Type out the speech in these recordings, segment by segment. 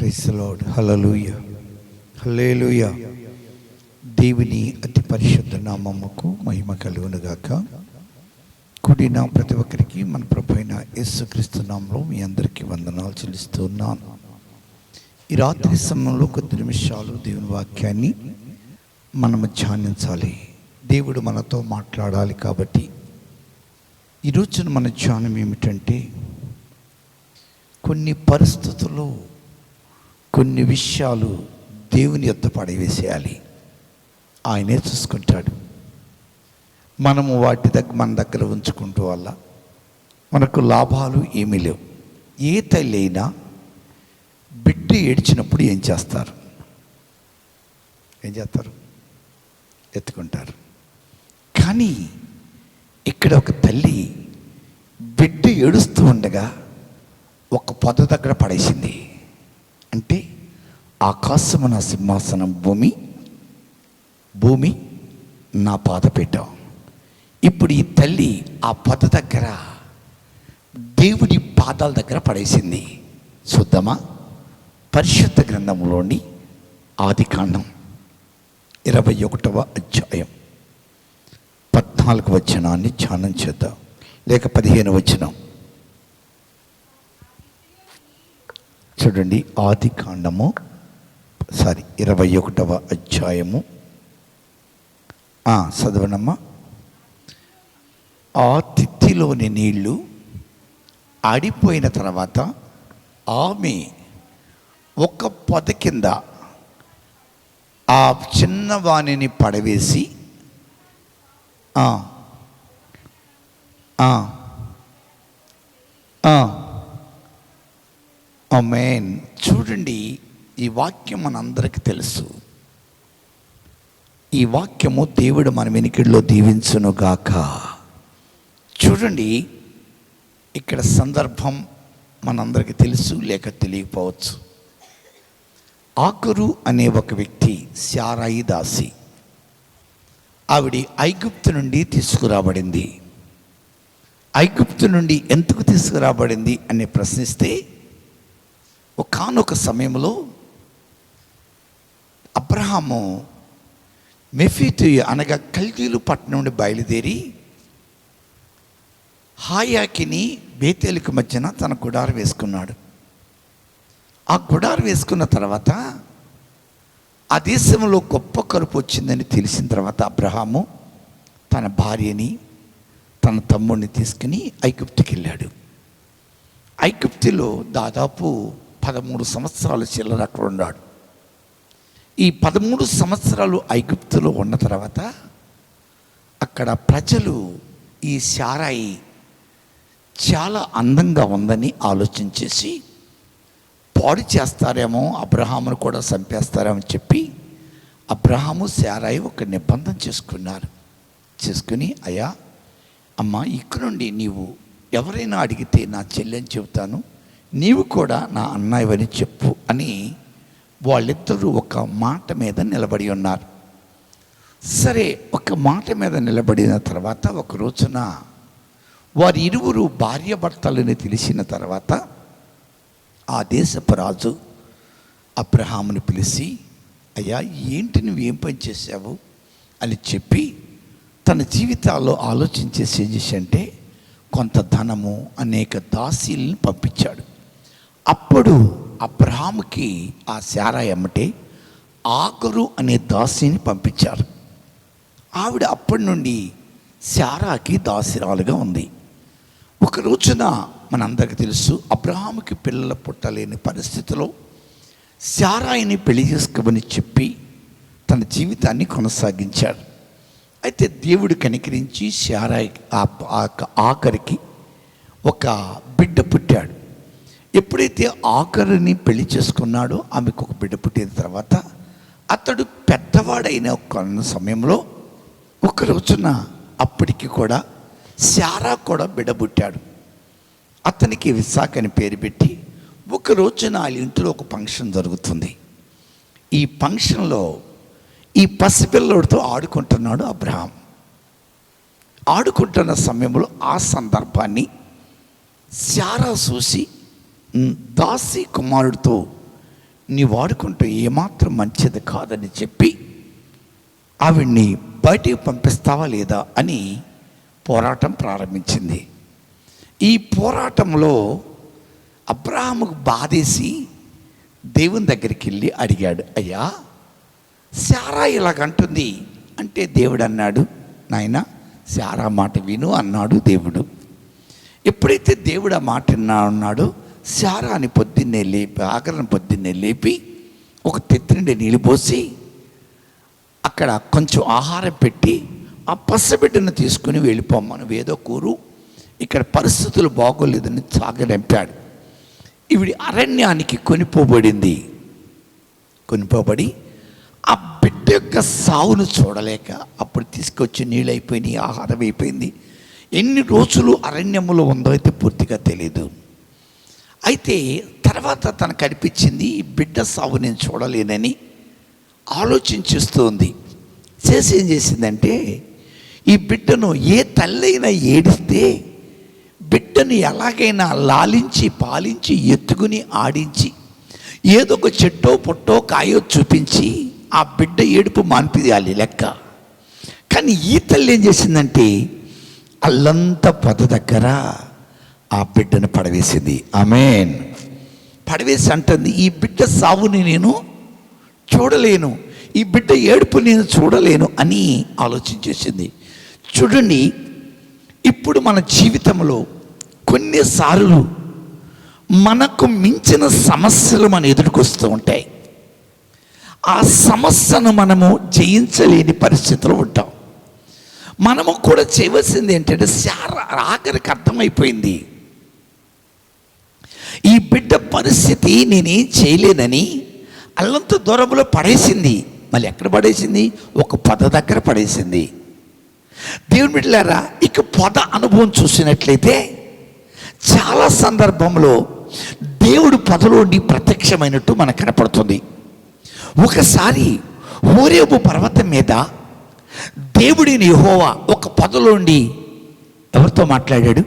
Praise the lord. Hallelujah, hallelujah. దేవుని అతి పరిశుద్ధ నామముకు మహిమ కలుగును గాక. కూడిన ప్రతి ఒక్కరికి మన ప్రభు అయిన యేసుక్రీస్తు నామములో మీ అందరికీ వందనాలు చెల్లిస్తూ ఉన్నాను. ఈ రాత్రి సమయంలో కొద్ది నిమిషాలు దేవుని వాక్యాన్ని మనము ధ్యానించాలి. దేవుడు మనతో మాట్లాడాలి. కాబట్టి ఈరోజున మన ధ్యానం ఏమిటంటే, కొన్ని పరిస్థితుల్లో కొన్ని విషయాలు దేవుని యొద్ద పడవేసేయాలి. ఆయనే చూసుకుంటాడు. మనము వాటి మన దగ్గర ఉంచుకుంటూ వల్ల మనకు లాభాలు ఏమీ లేవు. ఏ తల్లి అయినా బిడ్డ ఏడ్చినప్పుడు ఏం చేస్తారు? ఎత్తుకుంటారు. కానీ ఇక్కడ ఒక తల్లి బిడ్డ ఏడుస్తూ ఉండగా ఒక పొద దగ్గర పడేసింది. అంటే ఆకాశము నా సింహాసనం, భూమి నా పాదపీఠం. ఇప్పుడు ఈ తల్లి ఆ పొద దగ్గర దేవుడి పాదాల దగ్గర పడేసింది. చూద్దామా? పరిశుద్ధ గ్రంథంలోని ఆదికాండం 21వ అధ్యాయం 14వ వచనాన్ని ధ్యానం చేద్దాం. లేక 15వ వచనం చూడండి. ఆదికాండము 21వ అధ్యాయము చదవనమ్మా. ఆ తిత్తిలోని నీళ్లు ఆడిపోయిన తర్వాత ఆమె ఒక పొద కింద ఆ చిన్నవాణిని పడవేసి ఆమేన్. చూడండి, ఈ వాక్యం మనందరికీ తెలుసు. ఈ వాక్యము దేవుడు మన వెనుకల్లో దీవించునుగాక. చూడండి, ఇక్కడ సందర్భం మనందరికీ తెలుసు, లేక తెలియకపోవచ్చు. ఆగరు అనే ఒక వ్యక్తి, శారాయి దాసి, ఆవిడ ఐగుప్తు నుండి తీసుకురాబడింది. ఐగుప్తు నుండి ఎందుకు తీసుకురాబడింది అని ప్రశ్నిస్తే, ఒకానొక సమయంలో అబ్రహాము మెఫీతు అనగా కల్దీలు పట్టణం నుండి బయలుదేరి హాయాకిని బేతేలుకు మధ్యన తన గుడారు వేసుకున్నాడు. ఆ గుడారు వేసుకున్న తర్వాత ఆ దేశంలో గొప్ప కరుపు వచ్చిందని తెలిసిన తర్వాత అబ్రహాము తన భార్యని తన తమ్ముడిని తీసుకుని ఐగుప్తుకి వెళ్ళాడు. ఐగుప్తులో దాదాపు 13 సంవత్సరాలు చిల్లర అక్కడ ఉన్నాడు. ఈ 13 సంవత్సరాలు ఐగుప్తులో ఉన్న తర్వాత అక్కడ ప్రజలు ఈ శారాయి చాలా అందంగా ఉందని ఆలోచించేసి పాడు చేస్తారేమో, అబ్రహామును కూడా చంపేస్తారేమో అని చెప్పి అబ్రహాము శారాయి ఒక నిబంధన చేసుకుని అయ్యా అమ్మ, ఇక్కడ నుండి నీవు ఎవరైనా అడిగితే నా చెల్లెని చెబుతాను, నీవు కూడా నా అన్నయ్యవని చెప్పు అని వాళ్ళిద్దరూ ఒక మాట మీద నిలబడి ఉన్నారు. సరే, ఒక మాట మీద నిలబడిన తర్వాత ఒక రోజున వారి ఇరువురు భార్యాభర్తలని తెలిసిన తర్వాత ఆ దేశపు రాజు అబ్రహాముని పిలిచి, అయ్యా ఏంటి నువ్వేం పని చేశావు అని చెప్పి తన జీవితాల్లో ఆలోచించేసి ఏం చేశాడంటే కొంత ధనము, అనేక దాసీలను పంపించాడు. అప్పుడు అబ్రహాముకి ఆ శారాయి అమ్మటే ఆగరు అనే దాసిని పంపించారు. ఆవిడ అప్పటి నుండి శారాకి దాసిరాలుగా ఉంది. ఒక రోజున మనందరికీ తెలుసు, అబ్రహాముకి పిల్లలు పుట్టలేని పరిస్థితిలో శారాయిని పెళ్లి చేసుకోమని చెప్పి తన జీవితాన్ని కొనసాగించాడు. అయితే దేవుడు కనికరించి శారాయి ఆఖరికి ఒక బిడ్డ పుట్టాడు. ఎప్పుడైతే ఆఖరిని పెళ్లి చేసుకున్నాడో ఆమెకు ఒక బిడ్డ పుట్టిన తర్వాత అతడు పెద్దవాడైన ఒక సమయంలో ఒక రోజున అప్పటికి కూడా శారా కూడా బిడ్డ పుట్టాడు. అతనికి ఇస్సాకు అని పేరు పెట్టి ఒక రోజున వాళ్ళ ఇంట్లో ఒక ఫంక్షన్ జరుగుతుంది. ఈ ఫంక్షన్లో ఈ పసిపిల్లడితో ఆడుకుంటున్నాడు అబ్రహాం. ఆడుకుంటున్న సమయంలో ఆ సందర్భాన్ని శారా చూసి దాసి కుమారుడితో నీ వాడుకుంటూ ఏమాత్రం మంచిది కాదని చెప్పి ఆవిడ్ని బయటికి పంపిస్తావా లేదా అని పోరాటం ప్రారంభించింది. ఈ పోరాటంలో అబ్రాహాముకు బాధేసి దేవుని దగ్గరికి వెళ్ళి అడిగాడు, అయ్యా శారా ఇలాగంటుంది అంటే దేవుడు అన్నాడు, నాయన శారా మాట విను అన్నాడు దేవుడు. ఎప్పుడైతే దేవుడు ఆ మాట అన్నాడో శారాని పొద్దున్నే లేపి, ఆఖరిని పొద్దున్నే లేపి ఒక తెత్తిండి నీళ్ళు పోసి అక్కడ కొంచెం ఆహారం పెట్టి ఆ పసిబిడ్డను తీసుకుని వెళ్ళిపోమ్మను, ఏదో కూరు ఇక్కడ పరిస్థితులు బాగోలేదని సాగనంపాడు. ఈవిడి అరణ్యానికి కొనిపోబడి ఆ బిడ్డ యొక్క సావును చూడలేక అప్పుడు తీసుకొచ్చి నీళ్ళు అయిపోయినాయి, ఆహారం అయిపోయింది. ఎన్ని రోజులు అరణ్యములో ఉందో అయితే పూర్తిగా తెలీదు. అయితే తర్వాత తనకు అనిపించింది ఈ బిడ్డ సావు నేను చూడలేనని ఆలోచించేస్తుంది. ఏం చేసిందంటే ఈ బిడ్డను ఏ తల్లైనా ఏడిస్తే బిడ్డను ఎలాగైనా లాలించి పాలించి ఎత్తుకుని ఆడించి ఏదో ఒక చెట్టో పొట్టో కాయో చూపించి ఆ బిడ్డ ఏడుపు మాన్పియాలి లెక్క. కానీ ఈ తల్లి ఏం చేసిందంటే అల్లంత పొద దగ్గర ఆ బిడ్డను పడవేసింది. ఆమేన్. పడవేసి అంటుంది, ఈ బిడ్డ సావుని నేను చూడలేను, ఈ బిడ్డ ఏడుపు నేను చూడలేను అని ఆలోచించేసింది. చూడండి, ఇప్పుడు మన జీవితంలో కొన్నిసార్లు మనకు మించిన సమస్యలు మన ఎదురుకొస్తూ ఉంటాయి. ఆ సమస్యను మనము జయించలేని పరిస్థితిలో ఉంటాం. మనము కూడా చేయవలసింది ఏంటంటే ఆఖరికి అర్థమైపోయింది, ఈ బిడ్డ పరిస్థితి నేనేం చేయలేనని అల్లంత దూరంలో పడేసింది. మళ్ళీ ఎక్కడ పడేసింది? ఒక పొద దగ్గర పడేసింది. దేవుని బిడ్డలారా, ఇక పొద అనుభవం చూసినట్లయితే చాలా సందర్భంలో దేవుడు పొదలోండి ప్రత్యక్షమైనట్టు మనకు కనపడుతుంది. ఒకసారి హోరేబు పర్వతం మీద దేవుడిని యెహోవా ఒక పొదలోండి ఎవరితో మాట్లాడాడు?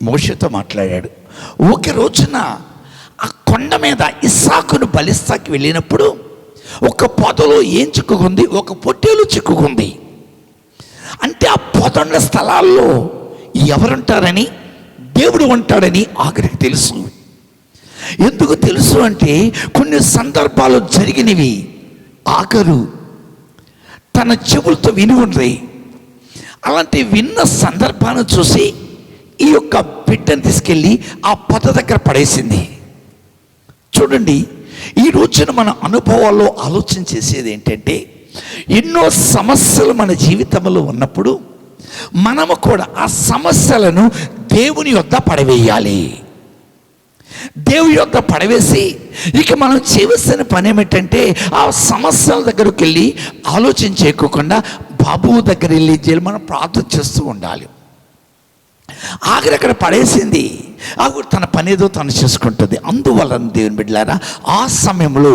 మోషేతో మాట్లాడాడు. ఒక రోజున ఆ కొండ మీద ఇస్సాకును బలిస్తాకి వెళ్ళినప్పుడు ఒక పొదలో ఏం చిక్కుకుంది? ఒక పొట్టేలు చిక్కుకుంది. అంటే ఆ పొదన్న స్థలాల్లో ఎవరుంటారని, దేవుడు ఉంటాడని ఆఖరికి తెలుసు. ఎందుకు తెలుసు అంటే కొన్ని సందర్భాలు జరిగినవి ఆఖరు తన చెవులతో విని ఉన్నాయి. అలాంటి విన్న సందర్భాన్ని చూసి ఈ యొక్క బిడ్డను తీసుకెళ్ళి ఆ పొద దగ్గర పడేసింది. చూడండి, ఈ రోజున మన అనుభవాల్లో ఆలోచన చేసేది ఏంటంటే, ఎన్నో సమస్యలు మన జీవితంలో ఉన్నప్పుడు మనము కూడా ఆ సమస్యలను దేవుని యొద్ద పడవేయాలి. దేవుని యొద్ద పడవేసి ఇక మనం చేయవలసిన పని ఏమిటంటే ఆ సమస్యల దగ్గరకు వెళ్ళి ఆలోచన చేయకుండా బాబు దగ్గర వెళ్ళి మనం ప్రార్థన చేస్తూ ఉండాలి. ఆఖరి అక్కడ పడేసింది, ఆవిడ తన పని ఏదో తను చేసుకుంటుంది. అందువలన దేవుని బిడ్డలారా, ఆ సమయంలో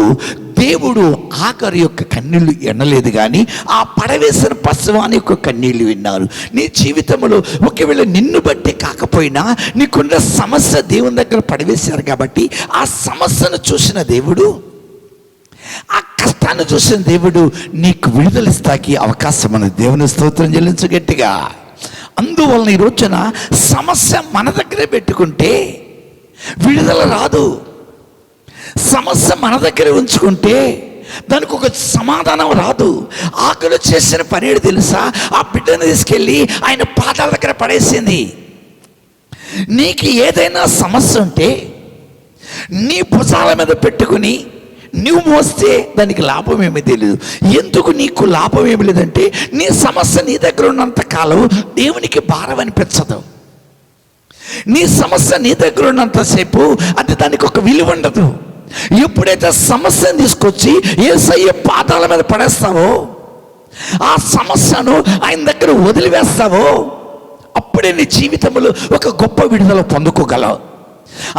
దేవుడు ఆఖరి యొక్క కన్నీళ్లు ఎనలేదు, కానీ ఆ పడవేసిన పసివాని యొక్క కన్నీళ్లు విన్నారు. నీ జీవితంలో ఒకవేళ నిన్ను బట్టి కాకపోయినా నీకున్న సమస్య దేవుని దగ్గర పడవేశారు కాబట్టి ఆ సమస్యను చూసిన దేవుడు, ఆ కష్టాన్ని చూసిన దేవుడు నీకు విడుదలిస్తాకి అవకాశం ఉన్నది. దేవుని స్తోత్రం చెల్లించు గట్టిగా. అందువలన ఈ రోజున సమస్య మన దగ్గరే పెట్టుకుంటే విడుదల రాదు. సమస్య మన దగ్గర ఉంచుకుంటే దానికి ఒక సమాధానం రాదు. ఆకలి చేసిన పని ఏంటి తెలుసా? ఆ బిడ్డను తీసుకెళ్ళి ఆయన పాదాల దగ్గర పడేసింది. నీకు ఏదైనా సమస్య ఉంటే నీ భుజాల మీద పెట్టుకుని నువ్వు మోస్తే దానికి లాభం ఏమీ తెలియదు. ఎందుకు నీకు లాభం ఏమి లేదంటే నీ సమస్య నీ దగ్గర ఉన్నంత కాలం దేవునికి భారం అనిపించదు. నీ సమస్య నీ దగ్గర ఉన్నంతసేపు అది దానికి ఒక విలువ ఉండదు. ఎప్పుడైతే సమస్యను తీసుకొచ్చి యేసయ్య పాదాల మీద పడేస్తావో, ఆ సమస్యను ఆయన దగ్గర వదిలివేస్తావో, అప్పుడే నీ జీవితంలో ఒక గొప్ప విడుదల పొందుకోగలవు.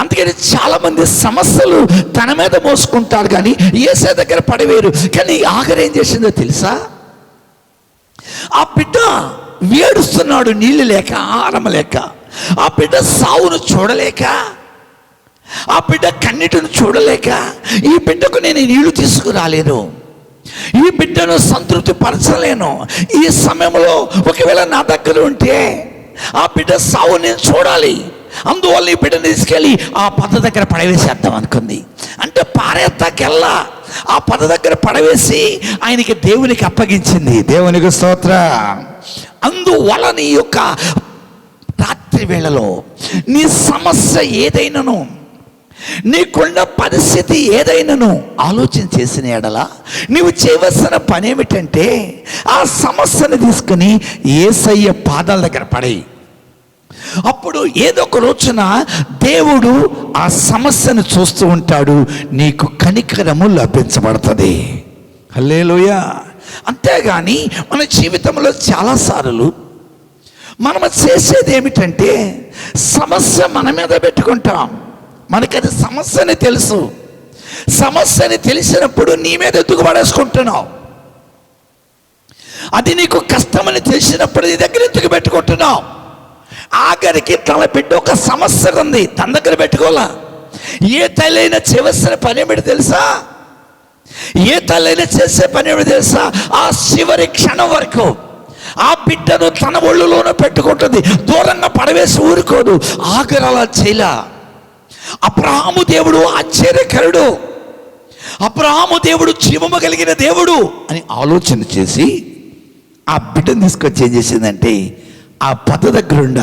అందుకని చాలామంది సమస్యలు తన మీద మోసుకుంటారు కానీ యేసయ్య దగ్గర పడవేరు. కానీ ఆఖరి ఏం చేసిందో తెలుసా? ఆ బిడ్డ ఏడుస్తున్నాడు, నీళ్ళు లేక, ఆహారం లేక. ఆ బిడ్డ సావును చూడలేక ఆ బిడ్డ కన్నీటిని చూడలేక ఈ బిడ్డకు నేను నీళ్లు తీసుకురాలేను, ఈ బిడ్డను సంతృప్తి పరచలేను, ఈ సమయంలో ఒకవేళ నా దగ్గర ఉంటే ఆ బిడ్డ సావు నేను చూడాలి, అందువల్ల ఈ బిడ్డను తీసుకెళ్ళి ఆ పద దగ్గర పడవేసేద్దాం అనుకుంది. అంటే పారేత్తాకెల్లా ఆ పద దగ్గర పడవేసి ఆయనకి దేవునికి అప్పగించింది. దేవునికి స్తోత్రం. అందువల్ల నీ యొక్క రాత్రి వేళలో నీ సమస్య ఏదైనాను, నీకున్న పరిస్థితి ఏదైనాను ఆలోచన చేసిన ఎడల నీవు చేయవలసిన పని ఏమిటంటే ఆ సమస్యను తీసుకుని యేసయ్య పాదాల దగ్గర పడేయి. అప్పుడు ఏదో ఒక రోజున దేవుడు ఆ సమస్యను చూస్తూ ఉంటాడు, నీకు కనికరము లభించబడుతుంది. హల్లెలూయా. అంతేగాని మన జీవితంలో చాలాసార్లు మనం చేసేది ఏమిటంటే సమస్య మన మీద పెట్టుకుంటాం. మనకది సమస్యని తెలుసు, సమస్యని తెలిసినప్పుడు నీ మీద ఎత్తుకు పడేసుకుంటున్నావు. అది నీకు కష్టమని తెలిసినప్పుడు నీ దగ్గర ఎత్తుకు పెట్టుకుంటున్నావు. ఆఖరికి తన బిడ్డ ఒక సమస్య ఉంది, తన దగ్గర పెట్టుకోవాలా. ఏ తల్లైనా చేయవలసిన పని ఏమిటి తెలుసా? ఏ తల్లైనా చేసే పని ఏమిటి తెలుసా? ఆ చివరి క్షణం వరకు ఆ బిడ్డను తన ఒళ్ళులోనే పెట్టుకుంటుంది, దూరంగా పడవేసి ఊరుకోదు. ఆఖరి అలా చేయలా. అబ్రహాము దేవుడు ఆశ్చర్యకరుడు, అబ్రహాము దేవుడు జీవము కలిగిన దేవుడు అని ఆలోచన చేసి ఆ బిడ్డను తీసుకొచ్చి ఏం చేసిందంటే ఆ పద దగ్గరుండ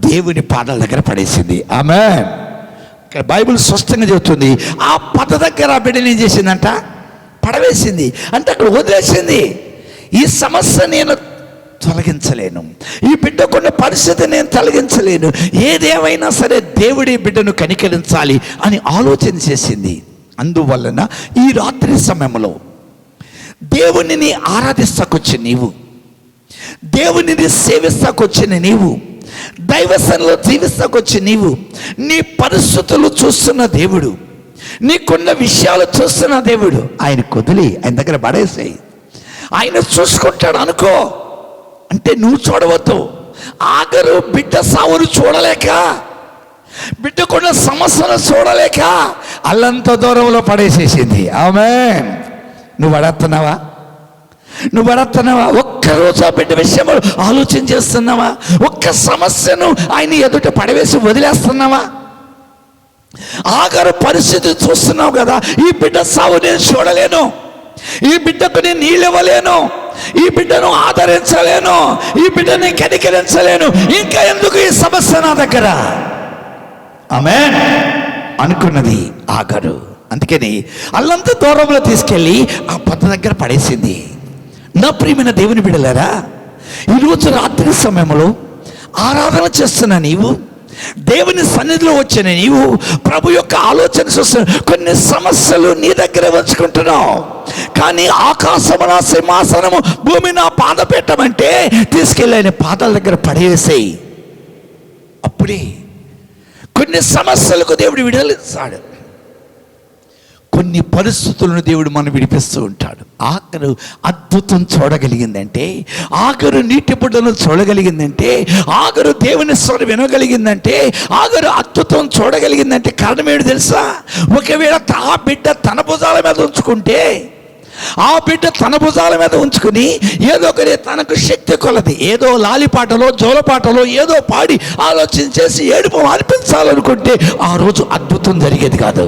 దేవుని పాదాల దగ్గర పడేసింది. ఆమేన్. ఇక్కడ బైబిల్ స్పష్టంగా చెబుతుంది, ఆ పద దగ్గర ఆ బిడ్డను ఏం చేసిందంట? పడవేసింది. అంటే అక్కడ వదిలేసింది. ఈ సమస్య నేను తొలగించలేను, ఈ బిడ్డకున్న పరిస్థితి నేను తొలగించలేను, ఏదేమైనా సరే దేవుడి బిడ్డను కనికరించాలి అని ఆలోచన చేసింది. అందువలన ఈ రాత్రి సమయంలో దేవునిని ఆరాధిస్తాకొచ్చి నీవు, దేవునిని సేవిస్తాకొచ్చిన నీవు, దైవసనలో జీవిస్తాకొచ్చి నీవు, నీ పరిస్థితులు చూస్తున్న దేవుడు, నీకున్న విషయాలు చూస్తున్న దేవుడు, ఆయన కుదిలి ఆయన దగ్గర పడేసాయి. ఆయన చూసుకుంటాడు అనుకో. అంటే నువ్వు చూడవద్దు. ఆఖరు బిడ్డ సావును చూడలేక, బిడ్డకున్న సమస్యను చూడలేక అల్లంత దూరంలో పడేసేసింది. ఆమేన్. నువ్వు పడేస్తున్నావా? నువ్వు పడేస్తున్నావా? ఒక్కరోజు ఆ బిడ్డ విషయంలో ఆలోచన చేస్తున్నావా? ఒక్క సమస్యను ఆయన ఎదుట పడవేసి వదిలేస్తున్నావా? ఆఖరు పరిస్థితి చూస్తున్నావు కదా, ఈ బిడ్డ సావు నేను చూడలేను, ఈ బిడ్డకు నేను నీళ్ళు ఇవ్వలేను, ఈ బిడ్డను ఆదరించలేను, ఈ బిడ్డని కనికరించలేను, ఇంకా ఎందుకు ఈ సమస్య నా దగ్గర? ఆమేన్ అనుకున్నది ఆగరు. అందుకని అల్లంత దూరంలో తీసుకెళ్ళి ఆ పద దగ్గర పడేసింది. నా ప్రియమైన దేవుని బిడ్డలారా, ఈరోజు రాత్రి సమయంలో ఆరాధన చేస్తున్న నీవు, దేవుని సన్నిధిలో వచ్చిన నీవు, ప్రభు యొక్క ఆలోచన చూస్తున్న కొన్ని సమస్యలు నీ దగ్గర వచ్చుకుంటున్నావు. కానీ ఆకాశము నా సింహాసనము, భూమి నా పాదపీఠం అంటే తీసుకెళ్ళి ఆయన పాదాల దగ్గర పడేసేయి. అప్పుడే కొన్ని సమస్యలకు దేవుడు విడుదలిస్తాడు, కొన్ని పరిస్థితులను దేవుడు మనం విడిపిస్తూ ఉంటాడు. ఆఖరు అద్భుతం చూడగలిగిందంటే, ఆఖరు నీటి బుడ్డను చూడగలిగిందంటే, ఆఖరు దేవుని స్వరం వినగలిగిందంటే, ఆఖరు అద్భుతం చూడగలిగిందంటే కారణం ఏమిటి తెలుసా? ఒకవేళ ఆ బిడ్డ తన భుజాల మీద ఉంచుకుంటే, ఆ బిడ్డ తన భుజాల మీద ఉంచుకుని ఏదో ఒకటి తనకు శక్తి కొలది ఏదో లాలిపాటలో జోలపాటలో ఏదో పాడి ఆలోచన చేసి ఏడుపు అనిపించాలనుకుంటే ఆ రోజు అద్భుతం జరిగేది కాదు,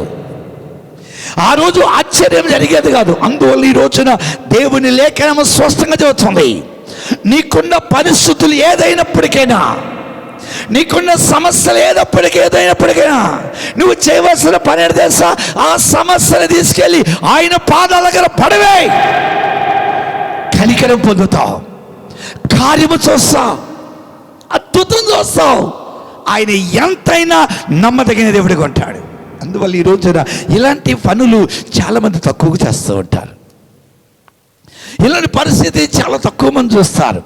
ఆ రోజు ఆశ్చర్యం జరిగేది కాదు. అందువల్ల ఈ రోజున దేవుని లేఖనం స్పష్టంగా చెబుతుంది, నీకున్న పరిస్థితులు ఏదైనప్పటికైనా, నీకున్న సమస్యలు ఏదైనప్పటికైనా నువ్వు చేయవలసిన పని ఏంటి తెలుసా? ఆ సమస్యను తీసుకెళ్ళి ఆయన పాదాల దగ్గర పడవేయ్. కనికరం పొందుతావు, కార్యము చూస్తావు, అద్భుతం చూస్తావు. ఆయన ఎంతైనా నమ్మదగిన దేవుడిగా ఉంటాడు. అందువల్ల ఈ రోజున ఇలాంటి పనులు చాలామంది తక్కువగా చేస్తూ ఉంటారు. ఇలాంటి పరిస్థితి చాలా తక్కువ మంది చూస్తారు.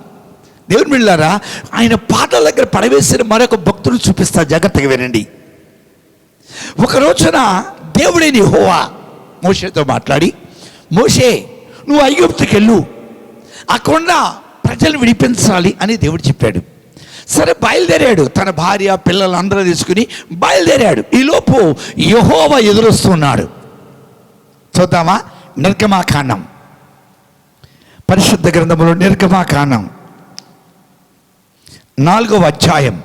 దేవుని బిడ్డలారా, ఆయన పాదాల దగ్గర పడవేసిన మరొక భక్తుడు చూపిస్తా, జాగ్రత్తగా వినండి. ఒక రోజున దేవుడైన యెహోవా మోషేతో మాట్లాడి, మోషే నువ్వు ఐగుప్తుకి వెళ్ళు, అక్కడ ప్రజలు విడిపించాలి అని దేవుడు చెప్పాడు. సరే బయలుదేరాడు, తన భార్య పిల్లలు అందరూ తీసుకుని బయలుదేరాడు. ఈలోపు యెహోవా ఎదురొస్తున్నాడు. చూద్దామా? నిర్గమాకాండం, పరిశుద్ధ గ్రంథములో నిర్గమాకాండం 4వ అధ్యాయం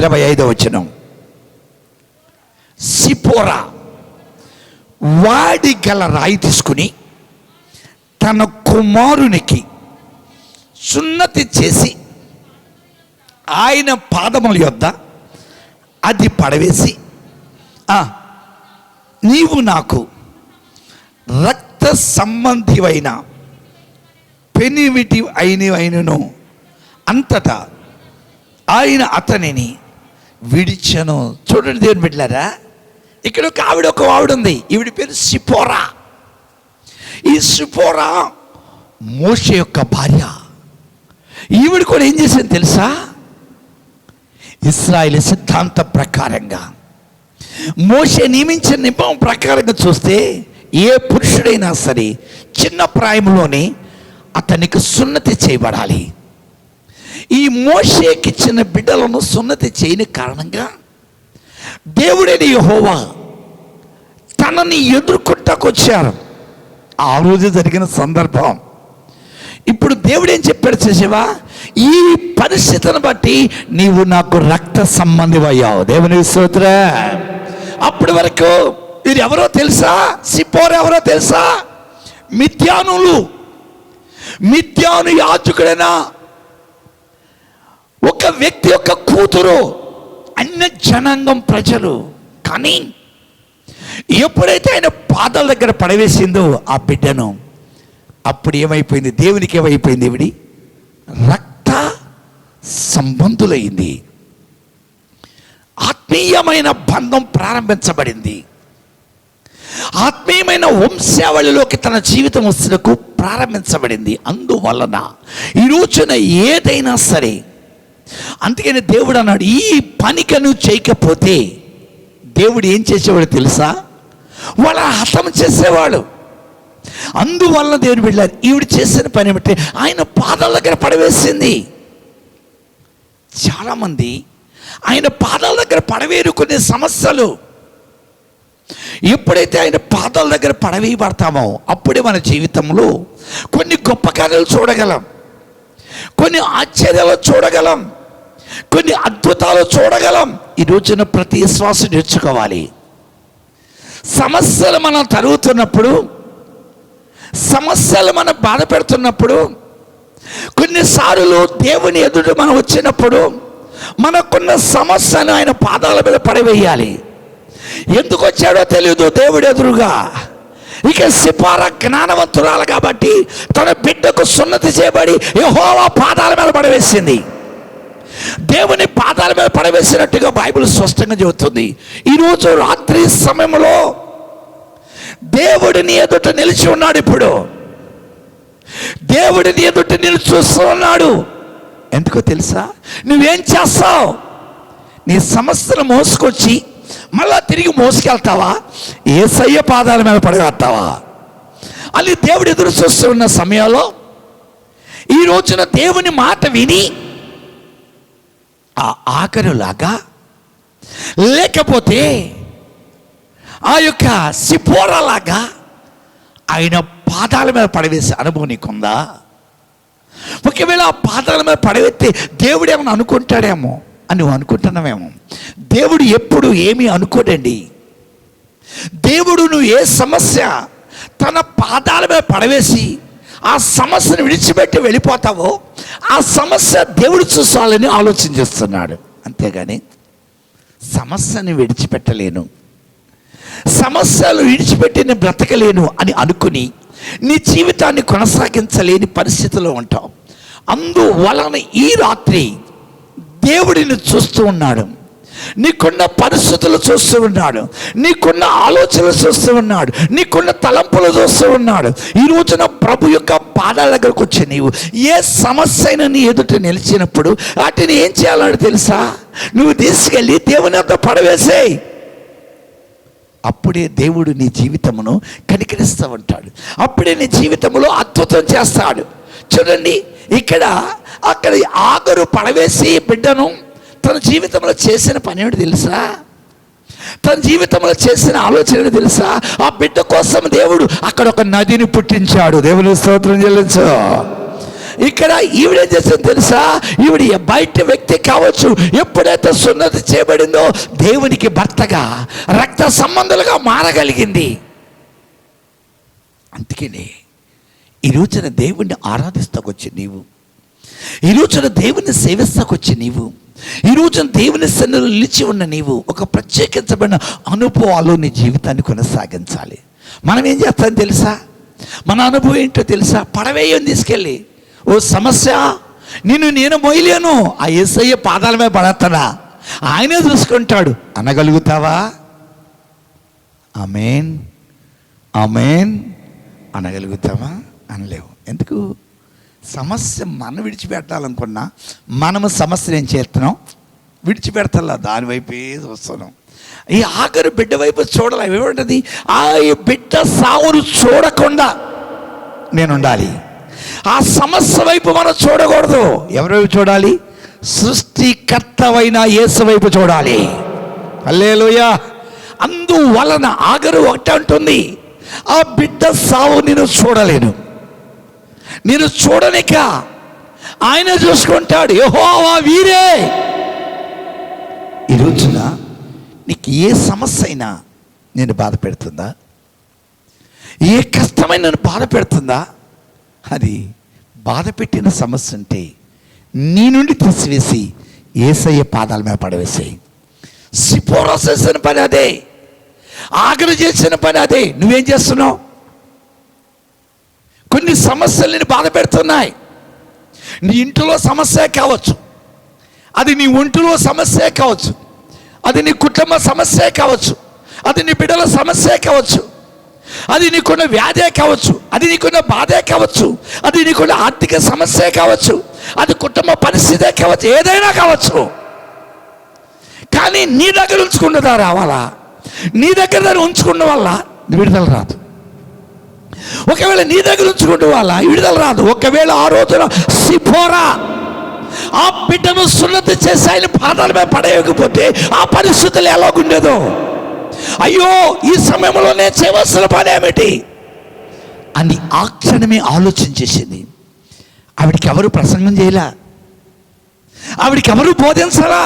25వ వచనం. సిపోరా వాడి గల రాయి తీసుకుని తన కుమారునికి సున్నతి చేసి ఆయన పాదముల యొద్ద అది పడవేసి, నీవు నాకు రక్త సంబంధివైన పెనివిటి అయినను అంతటా ఆయన అతనిని విడిచెను. చూడండి దేవుని బిడ్డలారా, ఇక్కడ ఒక ఆవిడ ఉంది. ఈవిడ పేరు సిపోరా. ఈ సిపోరా మోషే యొక్క భార్య. ఈవిడ కూడా ఏం చేసింది తెలుసా? ఇశ్రాయేలు సిద్ధాంత ప్రకారంగా, మోషే నియమించిన నియమం ప్రకారంగా చూస్తే ఏ పురుషుడైనా సరే చిన్న ప్రాయంలోనే అతనికి సున్నతి చేయబడాలి. ఈ మోషేకి ఇచ్చిన బిడ్డలను సున్నతి చేయని కారణంగా దేవుడైన యెహోవా తనని ఎదుర్కొంటాకొచ్చారు. ఆ రోజు జరిగిన సందర్భం. ఇప్పుడు దేవుడు ఏం చెప్పాడు చూసావా? ఈ పరిస్థితిని బట్టి నీవు నాకు రక్త సంబంధివయ్యావు. దేవుని స్తోత్రం. అప్పటి వరకు వీరు ఎవరో తెలుసా? సిపోరా ఎవరో తెలుసా? మిద్యాను యాజకుడైన ఒక వ్యక్తి యొక్క కూతురు, అన్య జనాంగం ప్రజలు. కానీ ఎప్పుడైతే ఆయన పాదాల దగ్గర పడవేసిందో ఆ బిడ్డను, అప్పుడు ఏమైపోయింది? దేవునికి ఏమైపోయింది? ఇవిడి రక్త సంబంధులైంది. ఆత్మీయమైన బంధం ప్రారంభించబడింది. ఆత్మీయమైన వంశావళిలోకి తన జీవితం వస్తున్నకు ప్రారంభించబడింది. అందువలన ఈ రోజున ఏదైనా సరే, అందుకని దేవుడు అన్నాడు, ఈ పనికి నువ్వు చేయకపోతే దేవుడు ఏం చేసేవాడు తెలుసా? వాళ్ళ హతం చేసేవాడు. అందువలన దేవుని బిడ్డలారా, ఈవిడ చేసిన పని ఏమిటి? ఆయన పాదాల దగ్గర పడవేసింది. చాలామంది ఆయన పాదాల దగ్గర పడవేరు కొన్ని సమస్యలు. ఎప్పుడైతే ఆయన పాదాల దగ్గర పడవేయబడతామో అప్పుడే మన జీవితంలో కొన్ని గొప్ప కార్యాలు చూడగలం, కొన్ని ఆశ్చర్యాలు చూడగలం, కొన్ని అద్భుతాలు చూడగలం. ఈ రోజున ప్రతి విశ్వాసం నేర్చుకోవాలి. సమస్యలు మనం తరుగుతున్నప్పుడు, సమస్యలు మనం బాధ పెడుతున్నప్పుడు, కొన్నిసార్లు దేవుని ఎదుట మనం వచ్చినప్పుడు మనకున్న సమస్యను ఆయన పాదాల మీద పడవేయాలి. ఎందుకు వచ్చాడో తెలియదు దేవుడు ఎదురుగా. ఇక సిపోరా జ్ఞానవంతురాలు కాబట్టి తన బిడ్డకు సున్నతి చేయబడి యెహోవా పాదాల మీద పడవేసింది. దేవుని పాదాల మీద పడవేసినట్టుగా బైబిల్ స్పష్టంగా చెబుతుంది. ఈరోజు రాత్రి సమయంలో దేవుడిని ఎదుట నిలిచి ఉన్నాడు. ఇప్పుడు దేవుడిని ఎదుట నిలిచి చూస్తూ ఉన్నాడు. ఎందుకో తెలుసా? నువ్వేం చేస్తావు? నీ సమస్యను మోసుకొచ్చి మళ్ళా తిరిగి మోసుకెళ్తావా? యేసయ్య పాదాల మీద పడగొడతావా? అని దేవుడు ఎదురు చూస్తూ ఉన్న సమయంలో ఈ రోజున దేవుని మాట విని ఆ ఆఖరులాగా, లేకపోతే ఆ యొక్క సిపోరాలాగా ఆయన పాదాల మీద పడవేసే అనుభవం నీకుందా? ఒకవేళ ఆ పాదాల మీద పడవేస్తే దేవుడు ఏమైనా అనుకుంటాడేమో అని నువ్వు అనుకుంటున్నావేమో. దేవుడు ఎప్పుడు ఏమీ అనుకోడండి. దేవుడు నువ్వు ఏ సమస్య తన పాదాల మీద పడవేసి ఆ సమస్యను విడిచిపెట్టి వెళ్ళిపోతావో ఆ సమస్య దేవుడు చూసాలని ఆలోచన చేస్తున్నాడు. అంతేగాని సమస్యని విడిచిపెట్టలేను, సమస్యలు విడిచిపెట్టి నేను బ్రతకలేను అని అనుకుని నీ జీవితాన్ని కొనసాగించలేని పరిస్థితిలో ఉంటావు. అందువలన ఈ రాత్రి దేవుడిని చూస్తూ ఉన్నాడు, నీకున్న పరిస్థితులు చూస్తూ ఉన్నాడు, నీకున్న ఆలోచనలు చూస్తూ ఉన్నాడు, నీకున్న తలంపులు చూస్తూ ఉన్నాడు. ఈ రోజున ప్రభు యొక్క పాదాల దగ్గరకు వచ్చి నీవు ఏ సమస్య అయినా నీ ఎదుట నిలిచినప్పుడు వాటిని ఏం చేయాలని తెలుసా? నువ్వు తీసుకెళ్ళి దేవుని వద్ద పడవేసేయ్. అప్పుడే దేవుడు నీ జీవితమును కనికరిస్తూ ఉంటాడు. అప్పుడే నీ జీవితంలో అద్భుతం చేస్తాడు. చూడండి, అక్కడ ఆగరు పడవేసి బిడ్డను తన జీవితంలో చేసిన పని ఏమిటి తెలుసా? తన జీవితంలో చేసిన ఆలోచన తెలుసా? ఆ బిడ్డ కోసం దేవుడు అక్కడ ఒక నదిని పుట్టించాడు. దేవుని స్తోత్రం చెల్లించు. ఇక్కడ ఈవిడేం చేసింది తెలుసా? ఈవిడ బయట వ్యక్తి కావచ్చు, ఎప్పుడైతే సున్నతి చేయబడిందో దేవునికి భర్తగా రక్త సంబంధులుగా మారగలిగింది. అందుకనే ఈ రోజున దేవుణ్ణి ఆరాధిస్తాకొచ్చి నీవు, ఈ రోజున దేవుని సేవిస్తాకొచ్చి నీవు, ఈ రోజున దేవుని సన్నిధిలో నిలిచి ఉన్న నీవు ఒక ప్రత్యేకించబడిన అనుభవాలు నీ జీవితాన్ని కొనసాగించాలి. మనం ఏం చేస్తాం తెలుసా? మన అనుభవం ఏంటో తెలుసా? పడవేయని తీసుకెళ్ళి, ఓ సమస్య నేను మోయలేను, ఆ యేసయ్య పాదాల మీద పడతానా, ఆయనే చూసుకుంటాడు అనగలుగుతావా? ఆమేన్ ఆమేన్ అనగలుగుతావా? అనలేవు. ఎందుకు? సమస్య మనం విడిచిపెట్టాలనుకున్నా మనము సమస్యను ఏం చేస్తున్నాం? విడిచిపెడతల్లా, దానివైపే చూస్తున్నాం. ఈ ఆఖరు బిడ్డ వైపు చూడాలి. ఏమంటుంది? ఆ బిడ్డ సావును చూడకుండా నేను ఉండాలి. ఆ సమస్య వైపు మనం చూడకూడదు. ఎవరి వైపు చూడాలి? సృష్టికర్తవైన యేసు వైపు చూడాలి. హల్లెలూయా. అందువలన ఆఖరు ఒకటే అంటుంది, ఆ బిడ్డ సావు నేను చూడలేను, నేను చూడనిక ఆయన చూసుకుంటాడు. యెహోవా వీరే. ఈ రోజున నీకు ఏ సమస్య అయినా నేను బాధ పెడుతుందా? ఏ కష్టమైన నన్ను బాధ పెడుతుందా? అది బాధ పెట్టిన సమస్య ఉంటే నీ నుండి తీసివేసి యేసయ్య పాదాల మీద పడవేసాయి. సిపోరా చేసిన పని అదే, ఆఖరు చేసిన పని అదే. నువ్వేం చేస్తున్నావు? కొన్ని సమస్యలు నేను బాధ పెడుతున్నాయి. నీ ఇంటిలో సమస్య కావచ్చు, అది నీ ఒంటిలో సమస్య కావచ్చు, అది నీ కుటుంబ సమస్య కావచ్చు, అది నీ బిడ్డల సమస్య కావచ్చు, అది నీకున్న వ్యాధే కావచ్చు, అది నీకున్న బాధే కావచ్చు, అది నీకున్న ఆర్థిక సమస్య కావచ్చు, అది కుటుంబ పరిస్థితే కావచ్చు, ఏదైనా కావచ్చు. కానీ నీ దగ్గర ఉంచుకున్నదా రావాలా? నీ దగ్గర దాన్ని ఉంచుకున్న వల్ల విడుదల రాదు. ఒకవేళ నీ దగ్గర ఉంచుకుంటే వాళ్ళ విడుదల రాదు. ఒకవేళ ఆ రోజున సిపోరా ఆ బిడ్డను సున్నతి చేసి ఆయన పాదాల మీద పడేయకపోతే ఆ పరిస్థితులు ఎలాగుండేదో. అయ్యో, ఈ సమయంలో నేను చేయవలసిన పని ఏమిటి అని ఆ క్షణమే ఆలోచన చేసింది. ఆవిడికి ఎవరు ప్రసంగం చేయలా, ఆవిడికి ఎవరు బోధించలా,